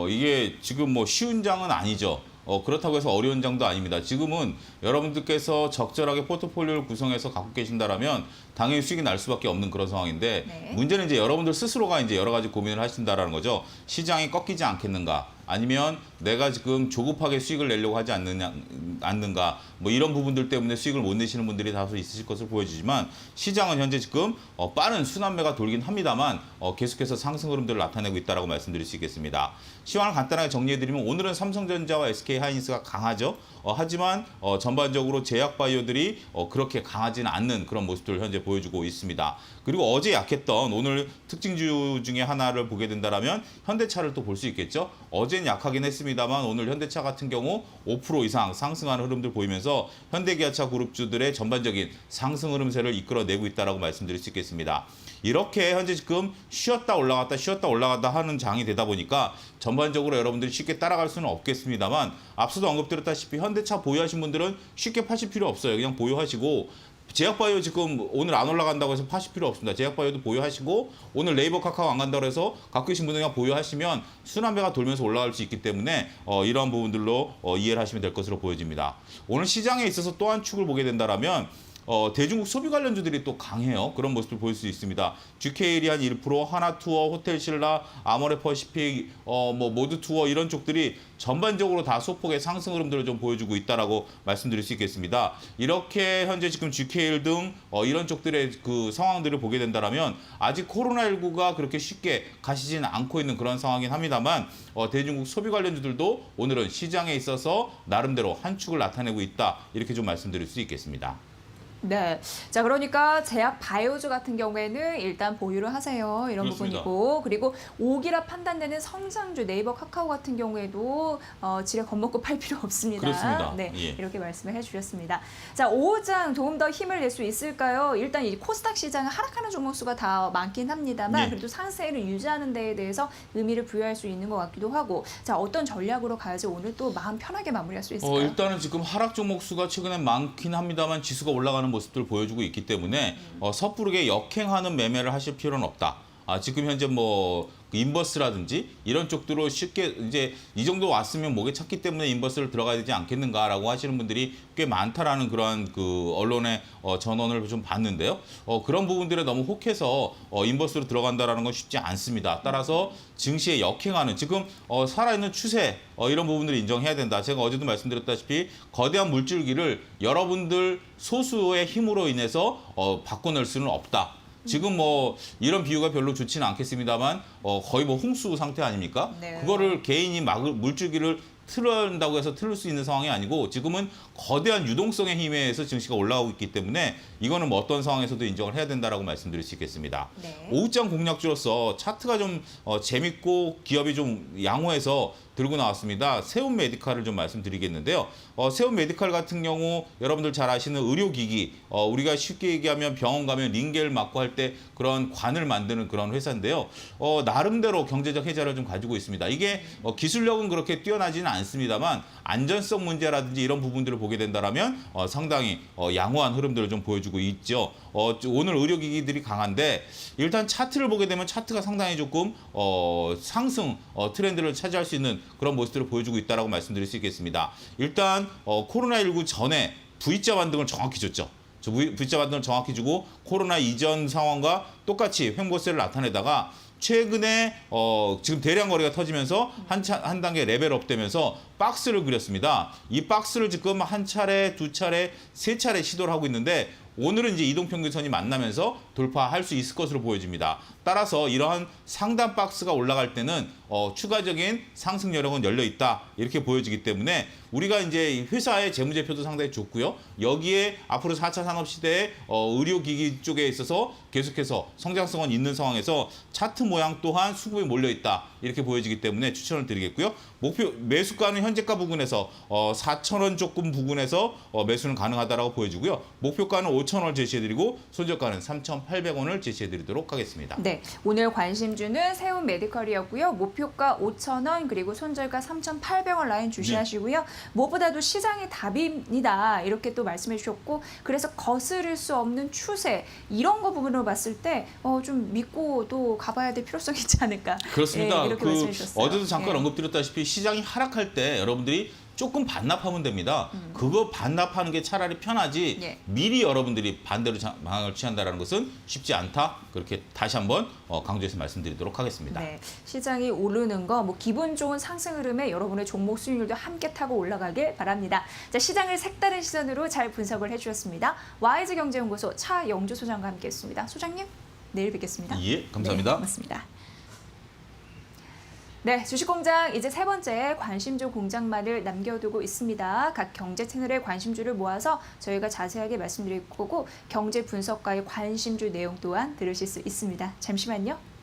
이게 지금 뭐 쉬운 장은 아니죠. 그렇다고 해서 어려운 장도 아닙니다. 지금은 여러분들께서 적절하게 포트폴리오를 구성해서 갖고 계신다라면 당연히 수익이 날 수밖에 없는 그런 상황인데 네. 문제는 이제 여러분들 스스로가 이제 여러 가지 고민을 하신다라는 거죠. 시장이 꺾이지 않겠는가? 아니면 내가 지금 조급하게 수익을 내려고 하지 않는가 뭐 이런 부분들 때문에 수익을 못 내시는 분들이 다소 있으실 것을 보여주지만 시장은 현재 지금 빠른 순환매가 돌긴 합니다만 계속해서 상승 흐름들을 나타내고 있다고 말씀드릴 수 있겠습니다. 시황을 간단하게 정리해드리면 오늘은 삼성전자와 SK하이닉스가 강하죠. 하지만 전반적으로 제약바이오들이 그렇게 강하지는 않는 그런 모습들을 현재 보여주고 있습니다. 그리고 어제 약했던 오늘 특징주 중에 하나를 보게 된다면 현대차를 또 볼 수 있겠죠. 어제는 약하긴 했습니다만 오늘 현대차 같은 경우 5% 이상 상승하는 흐름들 보이면서 현대기아차 그룹주들의 전반적인 상승 흐름세를 이끌어내고 있다고 말씀드릴 수 있겠습니다. 이렇게 현재 지금 쉬었다 올라갔다 하는 장이 되다 보니까 전반적으로 여러분들이 쉽게 따라갈 수는 없겠습니다만 앞서도 언급드렸다시피 현대차 보유하신 분들은 쉽게 파실 필요 없어요. 그냥 보유하시고 제약바이오 지금 오늘 안 올라간다고 해서 파실 필요 없습니다. 제약바이오도 보유하시고 오늘 네이버 카카오 안 간다고 해서 갖고 계신 분들 그냥 보유하시면 순환매가 돌면서 올라갈 수 있기 때문에 이러한 부분들로 이해를 하시면 될 것으로 보여집니다. 오늘 시장에 있어서 또 한 축을 보게 된다면 대중국 소비 관련주들이 또 강해요. 그런 모습을 보일 수 있습니다. GKL이 한 1%, 하나투어, 호텔신라, 아모레퍼시픽, 모드투어 이런 쪽들이 전반적으로 다 소폭의 상승 흐름들을 좀 보여주고 있다라고 말씀드릴 수 있겠습니다. 이렇게 현재 지금 GKL 등 이런 쪽들의 그 상황들을 보게 된다면 아직 코로나19가 그렇게 쉽게 가시지는 않고 있는 그런 상황이긴 합니다만 대중국 소비 관련주들도 오늘은 시장에 있어서 나름대로 한 축을 나타내고 있다. 이렇게 좀 말씀드릴 수 있겠습니다. 네. 자, 그러니까 제약 바이오주 같은 경우에는 일단 보유를 하세요. 이런 그렇습니다. 부분이고, 그리고 오기라 판단되는 성장주 네이버 카카오 같은 경우에도 지레 겁먹고 팔 필요 없습니다. 그렇습니다. 네. 예. 이렇게 말씀을 해주셨습니다. 자, 오후장 조금 더 힘을 낼 수 있을까요? 일단 이 코스닥 시장은 하락하는 종목수가 다 많긴 합니다만, 예. 그래도 상승세를 유지하는 데에 대해서 의미를 부여할 수 있는 것 같기도 하고, 자, 어떤 전략으로 가야지 오늘 또 마음 편하게 마무리할 수 있을까요? 일단은 지금 하락 종목 수가 최근에 많긴 합니다만 지수가 올라가는 모습들을 보여주고 있기 때문에 섣부르게 역행하는 매매를 하실 필요는 없다. 지금 현재 인버스라든지 이런 쪽으로 쉽게 이제 이 정도 왔으면 목에 찼기 때문에 인버스를 들어가야 되지 않겠는가라고 하시는 분들이 꽤 많다라는 그러한 그 언론의 전언을 좀 봤는데요. 그런 부분들에 너무 혹해서 인버스로 들어간다라는 건 쉽지 않습니다. 따라서 증시에 역행하는 지금 살아있는 추세 이런 부분들을 인정해야 된다. 제가 어제도 말씀드렸다시피 거대한 물줄기를 여러분들 소수의 힘으로 인해서 바꿔낼 수는 없다. 지금 이런 비유가 별로 좋지는 않겠습니다만 거의 홍수 상태 아닙니까? 네. 그거를 개인이 물줄기를 틀어낸다고 해서 틀을 수 있는 상황이 아니고 지금은 거대한 유동성의 힘에 의해서 증시가 올라오고 있기 때문에 이거는 어떤 상황에서도 인정을 해야 된다라고 말씀드릴 수 있겠습니다. 네. 오후장 공략주로서 차트가 좀 재밌고 기업이 좀 양호해서 들고 나왔습니다. 세움 메디칼을 좀 말씀드리겠는데요. 세움 메디칼 같은 경우 여러분들 잘 아시는 의료기기, 우리가 쉽게 얘기하면 병원 가면 링겔 맞고 할 때 그런 관을 만드는 그런 회사인데요. 나름대로 경제적 혜자를 좀 가지고 있습니다. 이게 기술력은 그렇게 뛰어나지는 않습니다만 안전성 문제라든지 이런 부분들을 보게 된다면 상당히 양호한 흐름들을 좀 보여주고 있죠. 오늘 의료기기들이 강한데 일단 차트를 보게 되면 차트가 상당히 조금 상승 트렌드를 차지할 수 있는 그런 모습들을 보여주고 있다라고 말씀드릴 수 있겠습니다. 일단 코로나19 전에 V자 반등을 정확히 줬죠. V자 반등을 정확히 주고 코로나 이전 상황과 똑같이 횡보세를 나타내다가 최근에 지금 대량 거래가 터지면서 한 단계 레벨업 되면서 박스를 그렸습니다. 이 박스를 지금 한 차례, 두 차례, 세 차례 시도를 하고 있는데 오늘은 이제 이동평균선이 만나면서 돌파할 수 있을 것으로 보여집니다. 따라서 이러한 상단 박스가 올라갈 때는 추가적인 상승 여력은 열려 있다 이렇게 보여지기 때문에 우리가 이제 회사의 재무제표도 상당히 좋고요. 여기에 앞으로 4차 산업 시대에 의료기기 쪽에 있어서 계속해서 성장성은 있는 상황에서 차트 모양 또한 수급이 몰려 있다 이렇게 보여지기 때문에 추천을 드리겠고요. 목표 매수가는 현재가 부근에서 4,000원 조금 부근에서 매수는 가능하다라고 보여지고요. 목표가는 5,000원을 제시해드리고 손절가는 3,800원을 제시해드리도록 하겠습니다. 네, 오늘 관심주는 세움 메디컬이었고요. 목표가 5,000원 그리고 손절가 3,800원 라인 주시하시고요. 무엇보다도 시장이 답입니다. 이렇게 또 말씀해 주셨고 그래서 거스를 수 없는 추세 이런 거 부분으로 봤을 때 좀 믿고 또 가봐야 될 필요성이 있지 않을까. 그렇습니다. 예, 이렇게 말씀해 주셨어요. 어제도 잠깐 예. 언급드렸다시피 시장이 하락할 때 여러분들이 조금 반납하면 됩니다. 그거 반납하는 게 차라리 편하지 예. 미리 여러분들이 반대로 방향을 취한다는 것은 쉽지 않다. 그렇게 다시 한번 강조해서 말씀드리도록 하겠습니다. 네, 시장이 오르는 거 기분 좋은 상승 흐름에 여러분의 종목 수익률도 함께 타고 올라가길 바랍니다. 자, 시장을 색다른 시선으로 잘 분석을 해주셨습니다. YG경제연구소 차영주 소장과 함께했습니다. 소장님, 내일 뵙겠습니다. 예, 감사합니다. 네, 고맙습니다. 네, 주식공장 이제 세 번째 관심주 공장만을 남겨두고 있습니다. 각 경제 채널의 관심주를 모아서 저희가 자세하게 말씀드릴 거고 경제 분석가의 관심주 내용 또한 들으실 수 있습니다. 잠시만요.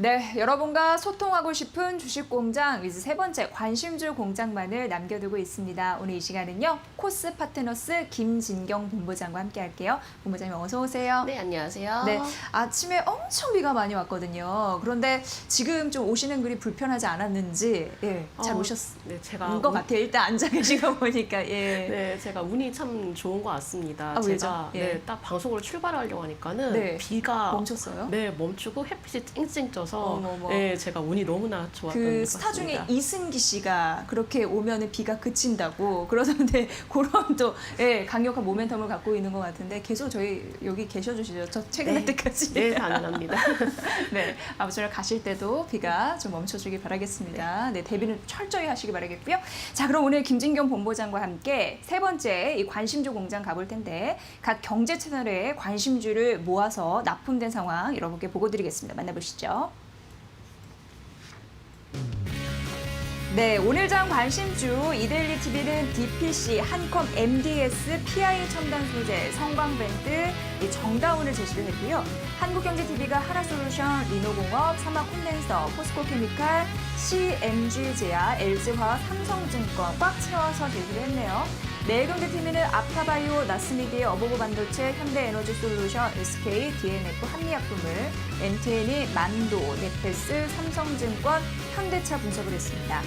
네, 여러분과 소통하고 싶은 주식공장 이제 세 번째 관심주 공장만을 남겨두고 있습니다. 오늘 이 시간은요. 코스 파트너스 김진경 본부장과 함께 할게요. 본부장님 어서 오세요. 네, 안녕하세요. 네, 아침에 엄청 비가 많이 왔거든요. 그런데 지금 좀 오시는 길이 불편하지 않았는지 잘 오셨을 네, 제가 것 같아요. 일단 앉아 계신 거 보니까 네, 제가 운이 참 좋은 것 같습니다. 아, 왜죠? 제가 예. 딱 방송으로 출발하려고 하니까는 네. 비가 멈췄어요? 네, 멈추고 햇빛이 쨍쨍 쪄서 어머머. 네, 제가 운이 너무나 좋았던 그 것 스타 중에 같습니다. 이승기 씨가 그렇게 오면은 비가 그친다고 그러던데 그런 또 강력한 모멘텀을 갖고 있는 것 같은데 계속 저희 여기 계셔주시죠. 저 퇴근할 네. 때까지. 네, 가능합니다. 네, 아무쪼록 가실 때도 비가 좀 멈춰주길 바라겠습니다. 네, 대비는 철저히 하시기 바라겠고요. 자, 그럼 오늘 김진경 본부장과 함께 세 번째 이 관심주 공장 가볼 텐데 각 경제 채널의 관심주를 모아서 납품된 상황 여러분께 보고 드리겠습니다. 만나보시죠. 네, 오늘 장 관심주 이데일리 TV는 DPC, 한컴, MDS, PI 첨단 소재, 성광밴드, 정다운을 제시를 했고요. 한국경제TV가 하나솔루션, 리노공업, 삼화콘덴서, 포스코케미칼, CMG제야, LG화학, 삼성증권 꽉 채워서 제시를 했네요. 내일경제TV는 아파바이오, 나스미디어, 어보고 반도체, 현대에너지솔루션, SK, DNF, 한미약품을, MTN이 만도, 네페스, 삼성증권, 현대차 분석을 했습니다.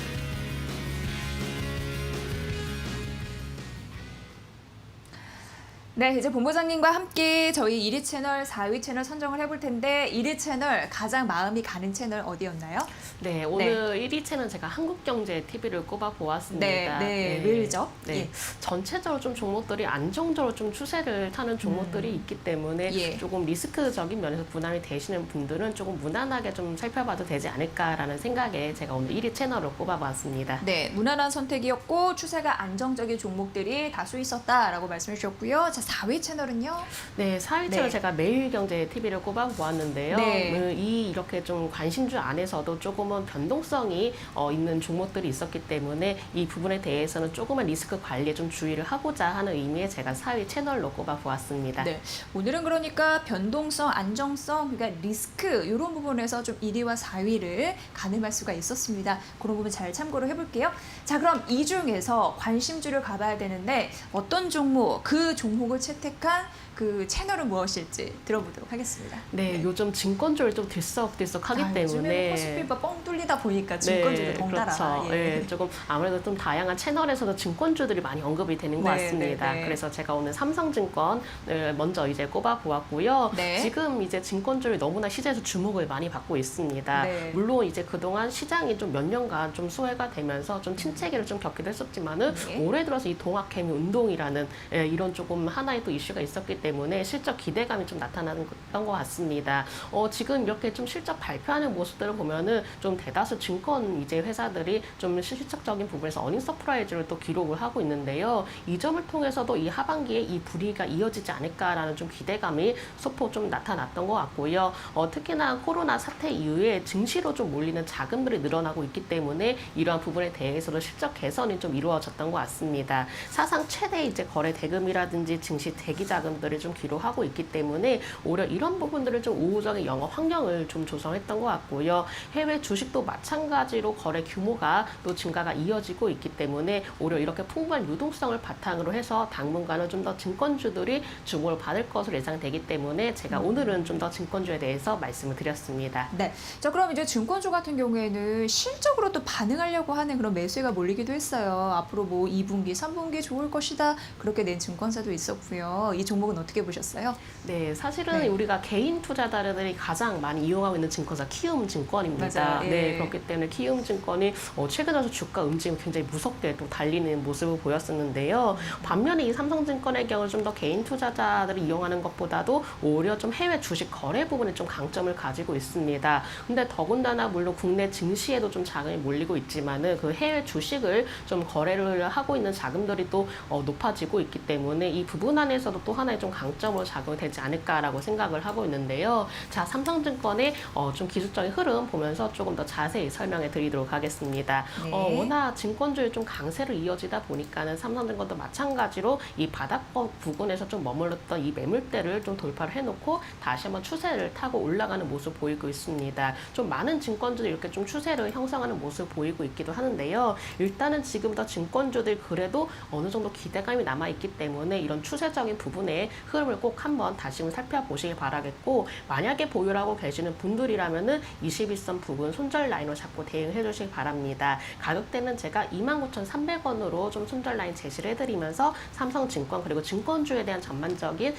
네, 이제 본부장님과 함께 저희 1위 채널, 4위 채널 선정을 해볼 텐데 1위 채널 가장 마음이 가는 채널 어디였나요? 네, 오늘 1위 채널은 제가 한국경제TV를 꼽아보았습니다. 왜죠? 네, 예. 전체적으로 좀 종목들이 안정적으로 좀 추세를 타는 종목들이 있기 때문에 예. 조금 리스크적인 면에서 부담이 되시는 분들은 조금 무난하게 좀 살펴봐도 되지 않을까라는 생각에 제가 오늘 1위 채널을 꼽아봤습니다. 네, 무난한 선택이었고 추세가 안정적인 종목들이 다수 있었다라고 말씀해 주셨고요. 자, 4위 채널은요? 네, 4위 네. 채널 제가 매일경제TV를 꼽아보았는데요. 네. 이렇게 좀 관심주 안에서도 조금은 변동성이 있는 종목들이 있었기 때문에 이 부분에 대해서는 조금은 리스크 관리에 좀 주의를 하고자 하는 의미에 제가 4위 채널로 꼽아보았습니다. 네, 오늘은 그러니까 변동성, 안정성, 그러니까 리스크 이런 부분에서 좀 1위와 4위를 가늠할 수가 있었습니다. 그런 부분 잘 참고를 해볼게요. 자, 그럼 이 중에서 관심주를 가봐야 되는데 어떤 종목, 그 종목을 채택한 그 채널은 무엇일지 들어보도록 하겠습니다. 네, 요즘 증권주를 좀 들썩들썩하기 때문에 요즘에 코스피가 뻥 뚫리다 보니까 증권주도 덩달아. 그렇죠. 예, 조금 아무래도 좀 다양한 채널에서도 증권주들이 많이 언급이 되는 것 네, 같습니다. 네, 네. 그래서 제가 오늘 삼성증권을 먼저 이제 꼽아보았고요. 네. 지금 이제 증권주를 너무나 시장에서 주목을 많이 받고 있습니다. 네. 물론 이제 그동안 시장이 좀 몇 년간 좀 수혜가 되면서 좀 침체기를 좀 겪기도 했었지만은 네. 올해 들어서 이 동학개미 운동이라는 이런 조금 하나의 또 이슈가 있었기 때문에 실적 기대감이 좀 나타나는 것 같습니다. 지금 이렇게 좀 실적 발표하는 모습들을 보면은 좀 대다수 증권 이제 회사들이 좀 실적적인 부분에서 어닝 서프라이즈를 또 기록을 하고 있는데요. 이 점을 통해서도 이 하반기에 이 불이가 이어지지 않을까라는 좀 기대감이 소폭 좀 나타났던 것 같고요. 특히나 코로나 사태 이후에 증시로 좀 몰리는 자금들이 늘어나고 있기 때문에 이러한 부분에 대해서도 실적 개선이 좀 이루어졌던 것 같습니다. 사상 최대 이제 거래 대금이라든지 증시 대기 자금들을 좀 기록하고 있기 때문에 오히려 이런 부분들을 좀 우호적인 영업 환경을 좀 조성했던 것 같고요. 해외 주식도 마찬가지로 거래 규모가 또 증가가 이어지고 있기 때문에 오히려 이렇게 풍부한 유동성을 바탕으로 해서 당분간은 좀 더 증권주들이 주목을 받을 것으로 예상되기 때문에 제가 오늘은 좀 더 증권주에 대해서 말씀을 드렸습니다. 네. 자, 그럼 이제 증권주 같은 경우에는 실적으로 또 반응하려고 하는 그런 매수가 몰리기도 했어요. 앞으로 뭐 2분기, 3분기 좋을 것이다. 그렇게 낸 증권사도 있었고요. 이 종목은 어떻게 보셨어요? 네, 사실은 네. 우리가 개인 투자자들이 가장 많이 이용하고 있는 증권사 키움증권입니다. 맞아요. 예. 네, 그렇기 때문에 키움증권이 최근 들어서 주가 움직임이 굉장히 무섭게 또 달리는 모습을 보였었는데요. 반면에 이 삼성증권의 경우 좀 더 개인 투자자들이 이용하는 것보다도 오히려 좀 해외 주식 거래 부분에 좀 강점을 가지고 있습니다. 근데 더군다나 물론 국내 증시에도 좀 자금이 몰리고 있지만은 그 해외 주식을 좀 거래를 하고 있는 자금들이 또 높아지고 있기 때문에 이 부분 안에서도 또 하나의 좀 좀 강점으로 작용되지 않을까라고 생각을 하고 있는데요. 자, 삼성증권의 좀 기술적인 흐름 보면서 조금 더 자세히 설명해 드리도록 하겠습니다. 네. 워낙 증권주의 좀 강세로 이어지다 보니까는 삼성증권도 마찬가지로 이 바닥권 부근에서 좀 머물렀던 이 매물대를 좀 돌파를 해놓고 다시 한번 추세를 타고 올라가는 모습 보이고 있습니다. 좀 많은 증권주들이 이렇게 좀 추세를 형성하는 모습 보이고 있기도 하는데요. 일단은 지금부터 증권주들 그래도 어느 정도 기대감이 남아있기 때문에 이런 추세적인 부분의 흐름을 꼭 한번 다시 살펴보시길 바라겠고, 만약에 보유를 하고 계시는 분들이라면은 21선 부근 손절 라인으로 잡고 대응해 주시기 바랍니다. 가격대는 제가 29,300원으로 좀 손절 라인 제시를 해드리면서 삼성증권 그리고 증권주에 대한 전반적인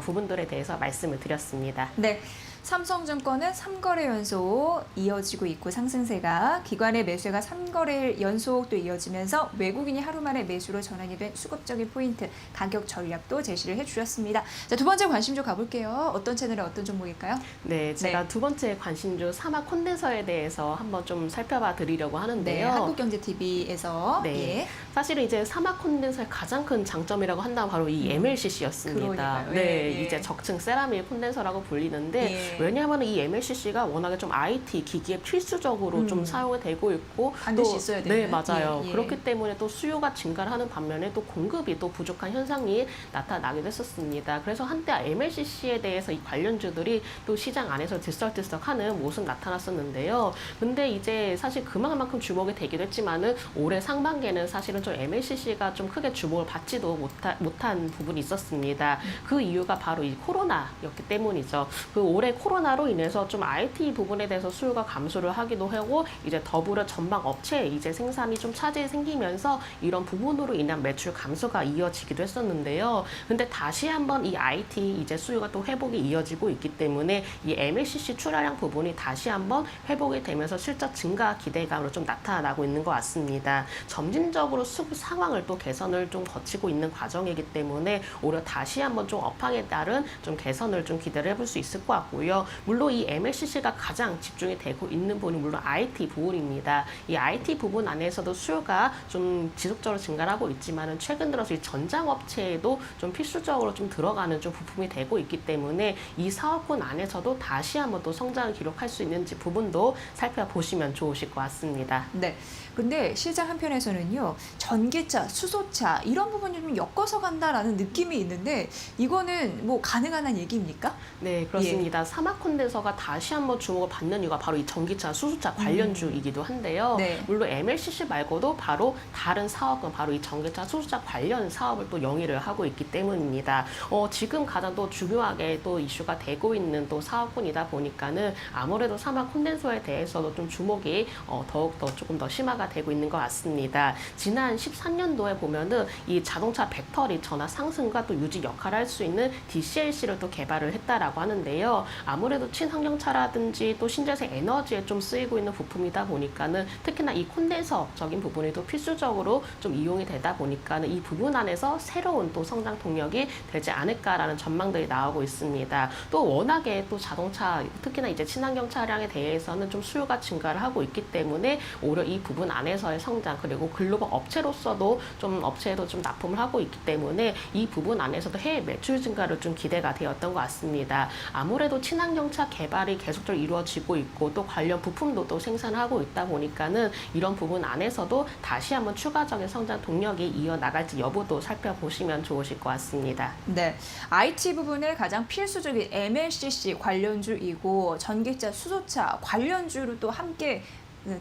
부분들에 대해서 말씀을 드렸습니다. 네. 삼성증권은 3거래 연속 이어지고 있고 상승세가, 기관의 매수가 3거래일 연속 또 이어지면서 외국인이 하루 만에 매수로 전환이 된 수급적인 포인트, 가격 전략도 제시를 해주셨습니다. 자, 두 번째 관심주 가볼게요. 어떤 채널에 어떤 종목일까요? 네, 제가 네. 두 번째 관심주 사막 콘덴서에 대해서 한번 좀 살펴봐 드리려고 네, 하는데요. 한국경제TV에서 네. 예. 사실은 이제 사막 콘덴서의 가장 큰 장점이라고 한다면 바로 이 MLCC였습니다. 그러니까요. 네, 예, 예. 이제 적층 세라믹 콘덴서라고 불리는데 예. 왜냐하면 이 MLCC가 워낙에 좀 IT 기기에 필수적으로 좀 사용이 되고 있고 반드시 있어야 되는. 네, 맞아요. 예, 예. 그렇기 때문에 또 수요가 증가를 하는 반면에 또 공급이 또 부족한 현상이 나타나기도 했었습니다. 그래서 한때 MLCC에 대해서 이 관련주들이 또 시장 안에서 들썩들썩하는 모습 나타났었는데요. 근데 이제 사실 그만큼 주목이 되기도 했지만은 올해 상반기에는 사실은 좀 MLCC가 좀 크게 주목을 받지도 못한 부분이 있었습니다. 그 이유가 바로 이 코로나였기 때문이죠. 그 올해 코로나로 인해서 좀 IT 부분에 대해서 수요가 감소를 하기도 하고, 이제 더불어 전방 업체 이제 생산이 좀 차질이 생기면서 이런 부분으로 인한 매출 감소가 이어지기도 했었는데요. 근데 다시 한번 이 IT 이제 수요가 또 회복이 이어지고 있기 때문에 이 MLCC 출하량 부분이 다시 한번 회복이 되면서 실적 증가 기대감으로 좀 나타나고 있는 것 같습니다. 점진적으로 수급 상황을 또 개선을 좀 거치고 있는 과정이기 때문에 오히려 다시 한번 좀 업황에 따른 좀 개선을 좀 기대를 해볼 수 있을 것 같고요. 물론 이 MLCC가 가장 집중이 되고 있는 부분이 물론 IT 부분입니다. 이 IT 부분 안에서도 수요가 좀 지속적으로 증가하고 있지만은 최근 들어서 이 전장업체에도 좀 필수적으로 좀 들어가는 좀 부품이 되고 있기 때문에 이 사업군 안에서도 다시 한번 또 성장을 기록할 수 있는지 부분도 살펴보시면 좋으실 것 같습니다. 네. 근데 시장 한편에서는요, 전기차, 수소차 이런 부분이 좀 엮어서 간다라는 느낌이 있는데 이거는 뭐 가능한 얘기입니까? 네, 그렇습니다. 사막 콘덴서가 다시 한번 주목을 받는 이유가 바로 이 전기차, 수소차 관련주이기도 한데요. 네. 물론 MLCC 말고도 바로 다른 사업은 바로 이 전기차, 수소차 관련 사업을 또 영위를 하고 있기 때문입니다. 지금 가장 또 중요하게 또 이슈가 되고 있는 또 사업군이다 보니까는 아무래도 사막 콘덴서에 대해서도 좀 주목이 더욱더 조금 더 심화가 되고 있는 것 같습니다. 지난 13년도에 보면은 이 자동차 배터리 전화 상승과 또 유지 역할을 할 수 있는 DCLC를 또 개발을 했다라고 하는데요. 아무래도 친환경차라든지 또 신재생 에너지에 좀 쓰이고 있는 부품이다 보니까는 특히나 이 콘덴서적인 부분이 또 필수적으로 좀 이용이 되다 보니까는 이 부분 안에서 새로운 또 성장 동력이 되지 않을까라는 전망들이 나오고 있습니다. 또 워낙에 또 자동차 특히나 이제 친환경 차량에 대해서는 좀 수요가 증가를 하고 있기 때문에 오히려 이 부분 안에서의 성장 그리고 글로벌 업체로서도 좀 업체에도 좀 납품을 하고 있기 때문에 이 부분 안에서도 해외 매출 증가를 좀 기대가 되었던 것 같습니다. 아무래도 친환경차 개발이 계속적으로 이루어지고 있고 또 관련 부품도 또 생산하고 있다 보니까는 이런 부분 안에서도 다시 한번 추가적인 성장 동력이 이어나갈지 여부도 살펴보시면 좋으실 것 같습니다. 네, IT 부분을 가장 필수적인 MLCC 관련주이고 전기차, 수소차 관련주로 또 함께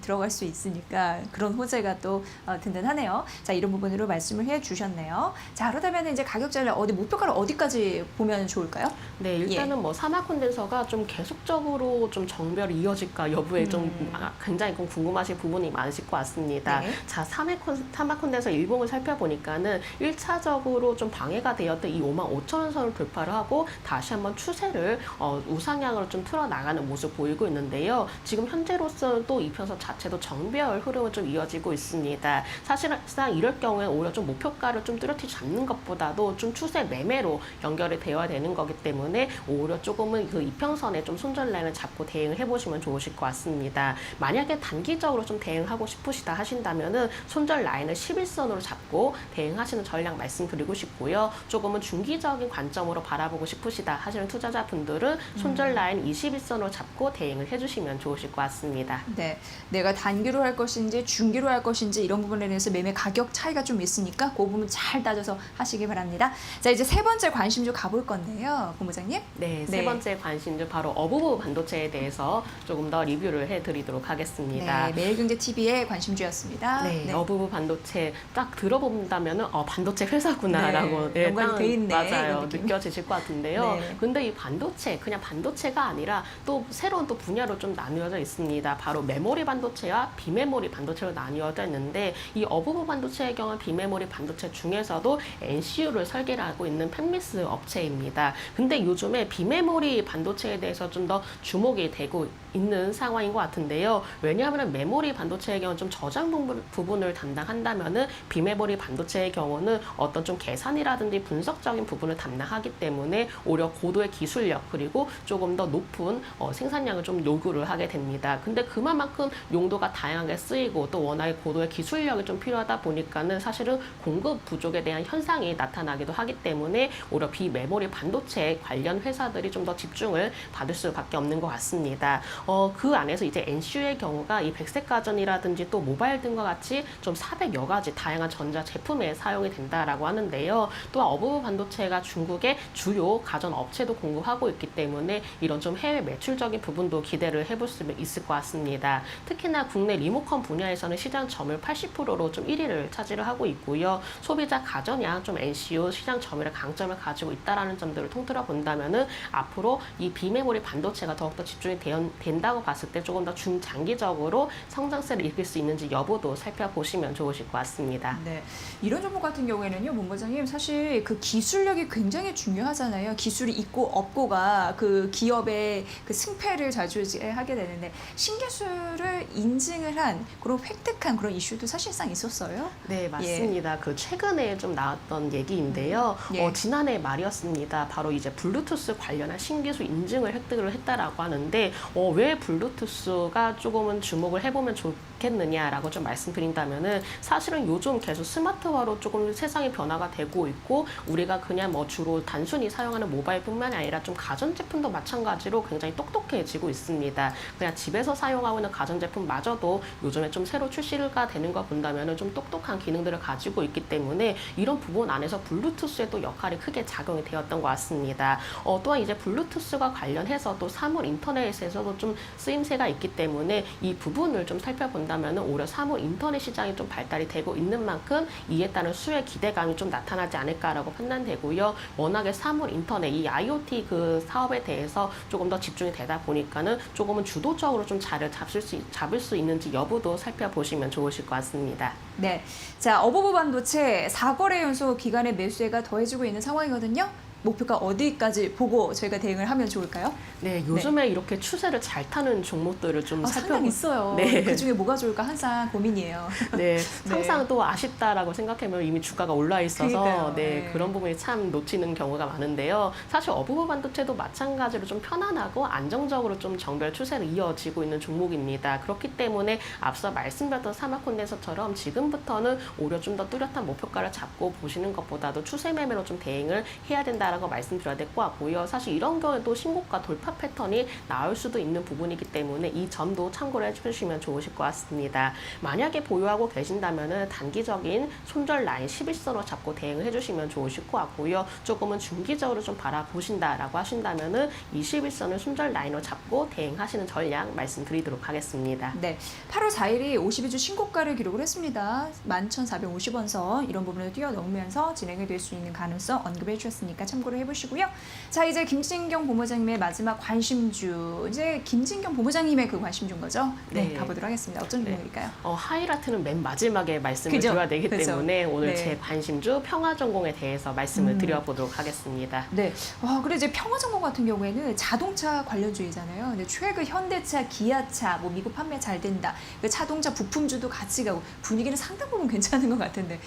들어갈 수 있으니까 그런 호재가 또 든든하네요. 자, 이런 부분으로 말씀을 해주셨네요. 자, 그렇다면 이제 가격 전략 목표가를 어디까지 보면 좋을까요? 네, 일단은 뭐 사막 콘덴서가 좀 계속적으로 좀 정별이 이어질까 여부에 좀 굉장히 좀 궁금하실 부분이 많으실 것 같습니다. 네. 자, 사막 콘덴서 일봉을 살펴보니까는 1차적으로 좀 방해가 되었던 이 55,000원 선을 돌파를 하고 다시 한번 추세를 우상향으로 좀 틀어나가는 모습 보이고 있는데요. 지금 현재로서는 또 이평선 분석 자체도 정배열 흐름은 좀 이어지고 있습니다. 사실상 이럴 경우에 오히려 좀 목표가를 좀 뚜렷이 잡는 것보다도 좀 추세 매매로 연결이 되어야 되는 거기 때문에 오히려 조금은 그 이평선에 좀 손절 라인을 잡고 대응을 해보시면 좋으실 것 같습니다. 만약에 단기적으로 좀 대응하고 싶으시다 하신다면은 손절 라인을 11선으로 잡고 대응하시는 전략 말씀드리고 싶고요. 조금은 중기적인 관점으로 바라보고 싶으시다 하시는 투자자분들은 손절 라인 21선으로 잡고 대응을 해주시면 좋으실 것 같습니다. 네, 내가 단기로 할 것인지 중기로 할 것인지 이런 부분에 대해서 매매 가격 차이가 좀 있으니까 그 부분 잘 따져서 하시기 바랍니다. 자, 이제 세 번째 관심주 가볼 건데요, 본부장님. 네, 세 번째 관심주 바로 어부부 반도체에 대해서 조금 더 리뷰를 해드리도록 하겠습니다. 네, 매일경제TV의 관심주였습니다. 네, 어부부 반도체 딱 들어본다면은 반도체 회사구나라고 네, 연관이 돼 있네, 맞아요, 이런 느낌. 느껴지실 것 같은데요. 네. 근데 이 반도체 그냥 반도체가 아니라 또 새로운 또 분야로 좀 나뉘어져 있습니다. 바로 메모리 반도체와 비메모리 반도체로 나뉘어져 있는데 이 어부부 반도체의 경우 비메모리 반도체 중에서도 NCU를 설계를 하고 있는 팹리스 업체입니다. 근데 요즘에 비메모리 반도체에 대해서 좀 더 주목이 되고 있는 상황인 것 같은데요. 왜냐하면 메모리 반도체의 경우는 좀 저장 부분을 담당한다면은 비메모리 반도체의 경우는 어떤 좀 계산이라든지 분석적인 부분을 담당하기 때문에 오히려 고도의 기술력 그리고 조금 더 높은 생산량을 좀 요구를 하게 됩니다. 근데 그만큼 용도가 다양하게 쓰이고 또 워낙에 고도의 기술력이 좀 필요하다 보니까는 사실은 공급 부족에 대한 현상이 나타나기도 하기 때문에 오히려 비메모리 반도체 관련 회사들이 좀 더 집중을 받을 수밖에 없는 것 같습니다. 그 안에서 이제 NCU의 경우가 이 백색 가전이라든지 또 모바일 등과 같이 좀 400여 가지 다양한 전자 제품에 사용이 된다라고 하는데요. 또 어부부 반도체가 중국의 주요 가전 업체도 공급하고 있기 때문에 이런 좀 해외 매출적인 부분도 기대를 해볼 수 있을 것 같습니다. 특히나 국내 리모컨 분야에서는 시장 점유율 80%로 좀 1위를 차지를 하고 있고요. 소비자 가전량 좀 NCU 시장 점유율의 강점을 가지고 있다라는 점들을 통틀어 본다면은 앞으로 이 비메모리 반도체가 더욱더 집중이 된다고 봤을 때 조금 더 중장기적으로 성장세를 일으킬 수 있는지 여부도 살펴보시면 좋으실 것 같습니다. 네, 이런 종목 같은 경우에는요, 본부장님 사실 그 기술력이 굉장히 중요하잖아요. 기술이 있고 없고가 그 기업의 그 승패를 좌지하게 되는데 신기술을 인증을 한 그런 획득한 그런 이슈도 사실상 있었어요. 네, 맞습니다. 그 최근에 좀 나왔던 얘기인데요. 예. 지난해 말이었습니다. 바로 이제 블루투스 관련한 신기술 인증을 획득을 했다라고 하는데 왜 블루투스가 조금은 주목을 해보면 좋겠느냐라고 좀 말씀드린다면은 사실은 요즘 계속 스마트화로 조금 세상이 변화가 되고 있고 우리가 그냥 뭐 주로 단순히 사용하는 모바일뿐만이 아니라 좀 가전제품도 마찬가지로 굉장히 똑똑해지고 있습니다. 그냥 집에서 사용하고 있는 가전제품마저도 요즘에 좀 새로 출시가 되는 거 본다면은 좀 똑똑한 기능들을 가지고 있기 때문에 이런 부분 안에서 블루투스의 또 역할이 크게 작용이 되었던 것 같습니다. 또한 이제 블루투스가 관련해서 또 사물 인터넷에서도 좀 쓰임새가 있기 때문에 이 부분을 좀 살펴본다면 오히려 사물 인터넷 시장이 좀 발달이 되고 있는 만큼 이에 따른 수혜 기대감이 좀 나타나지 않을까라고 판단되고요. 워낙에 사물 인터넷, 이 IoT 그 사업에 대해서 조금 더 집중이 되다 보니까는 조금은 주도적으로 좀 자리를 잡을 수 있는지 여부도 살펴보시면 좋으실 것 같습니다. 네, 자, 어부부 반도체 4거래 연속 기간의 매수세가 더해지고 있는 상황이거든요. 목표가 어디까지 보고 저희가 대응을 하면 좋을까요? 네, 요즘에 이렇게 추세를 잘 타는 종목들을 좀 상당히 있어요. 네. 그 중에 뭐가 좋을까 항상 고민이에요. 네, 네. 항상 또 아쉽다라고 생각하면 이미 주가가 올라 있어서 그러니까요. 네, 네. 그런 부분이 참 놓치는 경우가 많은데요. 사실 어부부 반도체도 마찬가지로 좀 편안하고 안정적으로 좀 정별 추세를 이어지고 있는 종목입니다. 그렇기 때문에 앞서 말씀드렸던 사마콘덴서처럼 지금부터는 오히려 좀 더 뚜렷한 목표가를 잡고 보시는 것보다도 추세 매매로 좀 대응을 해야 된다라고 말씀드려야 될 것 같고요. 사실 이런 경우에도 신고가 돌파 패턴이 나올 수도 있는 부분이기 때문에 이 점도 참고를 해주시면 좋으실 것 같습니다. 만약에 보유하고 계신다면 단기적인 손절 라인 11선으로 잡고 대응을 해주시면 좋으실 것 같고요. 조금은 중기적으로 좀 바라보신다라고 하신다면 21선을 손절 라인으로 잡고 대응하시는 전략 말씀드리도록 하겠습니다. 네, 8월 4일이 52주 신고가를 기록을 했습니다. 11,450원 선 이런 부분을 뛰어넘으면서 진행이 될 수 있는 가능성 언급해 주셨으니까 참고 참고를 해보시고요. 자, 이제 김진경 본부장님의 마지막 관심주. 이제 김진경 본부장님의 그 관심주인 거죠? 네, 네. 가보도록 하겠습니다. 어떤 네. 종목일까요? 하이라이트는 맨 마지막에 말씀을 그죠? 드려야 되기 그죠? 때문에 오늘 네. 제 관심주 평화전공에 대해서 말씀을 드려보도록 하겠습니다. 네. 그리고 이제 평화정보 같은 경우에는 자동차 관련주이잖아요. 근데 최근 현대차, 기아차, 뭐 미국 판매 잘 된다. 그 자동차 부품주도 같이 가고 분위기는 상당 부분 괜찮은 것 같은데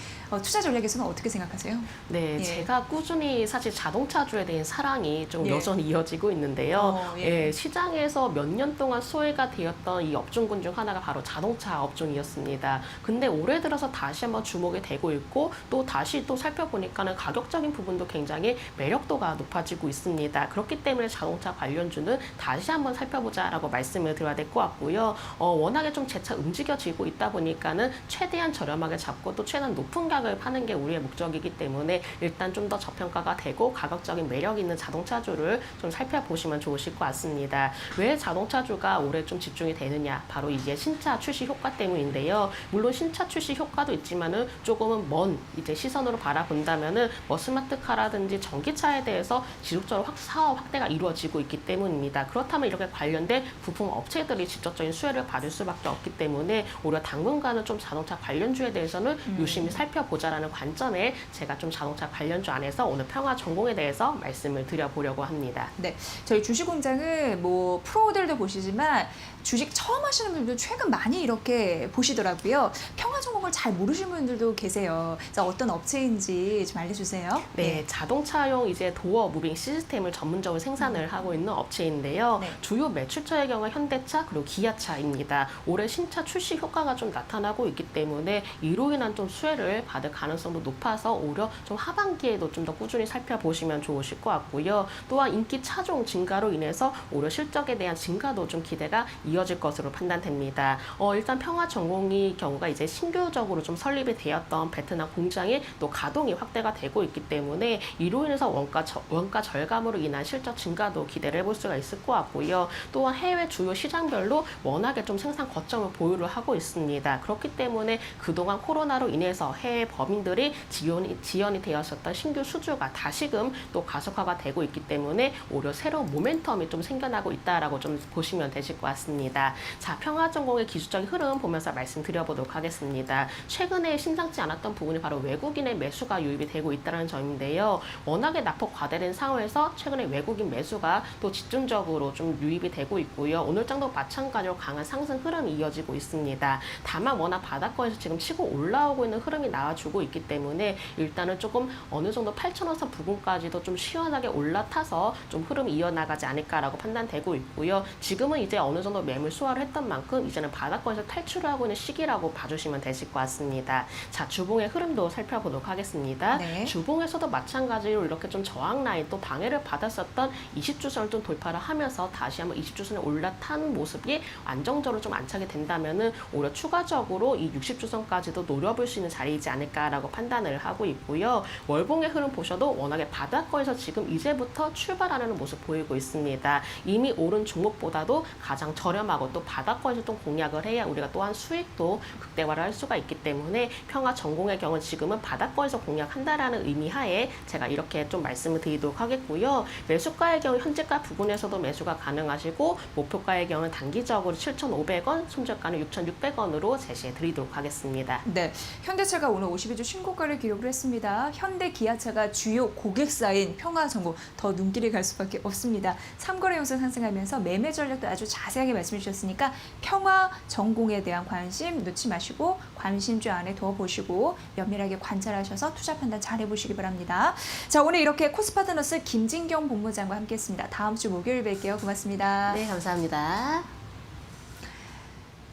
투자 전략에서는 어떻게 생각하세요? 네, 예. 제가 꾸준히 사실 자동차주에 대한 사랑이 좀 예. 여전히 이어지고 있는데요. 예. 시장에서 몇 년 동안 소외가 되었던 이 업종군 중 하나가 바로 자동차 업종이었습니다. 근데 올해 들어서 다시 한번 주목이 되고 있고 또 다시 또 살펴보니까는 가격적인 부분도 굉장히 매력도가 높아지고 있습니다. 그렇기 때문에 자동차 관련주는 다시 한번 살펴보자라고 말씀을 드려야 될 것 같고요. 워낙에 좀 재차 움직여지고 있다 보니까는 최대한 저렴하게 잡고 또 최대한 높은 가격을 파는 게 우리의 목적이기 때문에 일단 좀 더 저평가가 되고 가격적인 매력 있는 자동차주를 좀 살펴보시면 좋으실 것 같습니다. 왜 자동차주가 올해 좀 집중이 되느냐? 바로 이제 신차 출시 효과 때문인데요. 물론 신차 출시 효과도 있지만은 조금은 먼 이제 시선으로 바라본다면은 뭐 스마트카라든지 전기차에 대해서 지속적으로 사업 확대가 이루어지고 있기 때문입니다. 그렇다면 이렇게 관련된 부품 업체들이 직접적인 수혜를 받을 수밖에 없기 때문에 오히려 당분간은 좀 자동차 관련주에 대해서는 유심히 살펴보자라는 관점에 제가 좀 자동차 관련주 안에서 오늘 평화전공에 대해서 말씀을 드려보려고 합니다. 네, 저희 주식공장은 뭐 프로들도 보시지만 주식 처음 하시는 분들도 최근 많이 이렇게 보시더라고요. 평화전공을 잘 모르시는 분들도 계세요. 그래서 어떤 업체인지 좀 알려주세요. 네, 자동차용 이제 도어 무빙 시스템을 전문적으로 생산을 하고 있는 업체인데요. 네. 주요 매출처의 경우 현대차 그리고 기아차입니다. 올해 신차 출시 효과가 좀 나타나고 있기 때문에 이로 인한 좀 수혜를 받을 가능성도 높아서 오히려 좀 하반기에도 좀 더 꾸준히 살펴보시면 좋으실 것 같고요. 또한 인기 차종 증가로 인해서 오히려 실적에 대한 증가도 좀 기대가 이어질 것으로 판단됩니다. 일단 평화전공의 경우가 이제 신규적으로 좀 설립이 되었던 베트남 공장이 또 가동이 확대가 되고 있기 때문에 이로 인해서 원가 절감으로 인한 실적 증가도 기대를 해볼 수가 있을 것 같고요. 또한 해외 주요 시장별로 워낙에 좀 생산 거점을 보유를 하고 있습니다. 그렇기 때문에 그동안 코로나로 인해서 해외 법인들이 지연이 되었었던 신규 수주가 다시금 또 가속화가 되고 있기 때문에 오히려 새로운 모멘텀이 좀 생겨나고 있다라고 좀 보시면 되실 것 같습니다. 자, 평화전공의 기술적인 흐름 보면서 말씀드려보도록 하겠습니다. 최근에 심상치 않았던 부분이 바로 외국인의 매수가 유입이 되고 있다는 점인데요. 워낙에 낙폭 과대된 상황에서 최근에 외국인 매수가 또 집중적으로 좀 유입이 되고 있고요. 오늘장도 마찬가지로 강한 상승 흐름이 이어지고 있습니다. 다만 워낙 바닥권에서 지금 치고 올라오고 있는 흐름이 나와주고 있기 때문에 일단은 조금 어느 정도 8,000원선 부분까지도 좀 시원하게 올라타서 좀 흐름이 이어나가지 않을까라고 판단되고 있고요. 지금은 이제 어느 정도 매물 소화를 했던 만큼 이제는 바닥권에서 탈출을 하고 있는 시기라고 봐주시면 되실 것 같습니다. 자, 주봉의 흐름도 살펴보도록 하겠습니다. 네. 주봉에서도 마찬가지로 이렇게 좀 저항 라인 또 방해를 받았었던 20주선을 좀 돌파를 하면서 다시 한번 20주선에 올라타는 모습이 안정적으로 좀 안착이 된다면은 오히려 추가적으로 이 60주선까지도 노려볼 수 있는 자리이지 않을까라고 판단을 하고 있고요. 월봉의 흐름 보셔도 워낙에 바닥권에서 지금 이제부터 출발하는 모습 보이고 있습니다. 이미 오른 종목보다도 가장 저렴하고 또 바닥권에서 또 공략을 해야 우리가 또한 수익도 극대화를 할 수가 있기 때문에 평화전공의 경우 지금은 바닥권에서 공략한다라는 의미 하에 제가 이렇게 좀 말씀을 드리도록 하겠고요. 매수가의 경우 현재가 부근에서도 매수가 가능하시고 목표가의 경우는 단기적으로 7,500원, 손절가는 6,600원으로 제시해 드리도록 하겠습니다. 네, 현대차가 오늘 52주 신고가를 기록을 했습니다. 현대 기아차가 주요 고객사인 평화전공 더 눈길이 갈 수밖에 없습니다. 3거래 영상 상승하면서 매매 전략도 아주 자세하게 말씀해 주셨으니까 평화전공에 대한 관심 놓지 마시고 관심주 안에 두어보시고 면밀하게 관찰하셔서 투자 판단 잘 해보시기 바랍니다. 자, 오늘 이렇게 코스파트너스 김진경 본부장과 함께했습니다. 다음 주 목요일 뵐게요. 고맙습니다. 네, 감사합니다.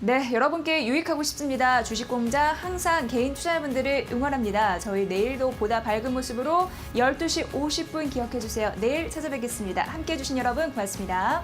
네, 여러분께 유익하고 싶습니다. 주식공장 항상 개인 투자자분들을 응원합니다. 저희 내일도 보다 밝은 모습으로 12시 50분 기억해주세요. 내일 찾아뵙겠습니다. 함께해 주신 여러분 고맙습니다.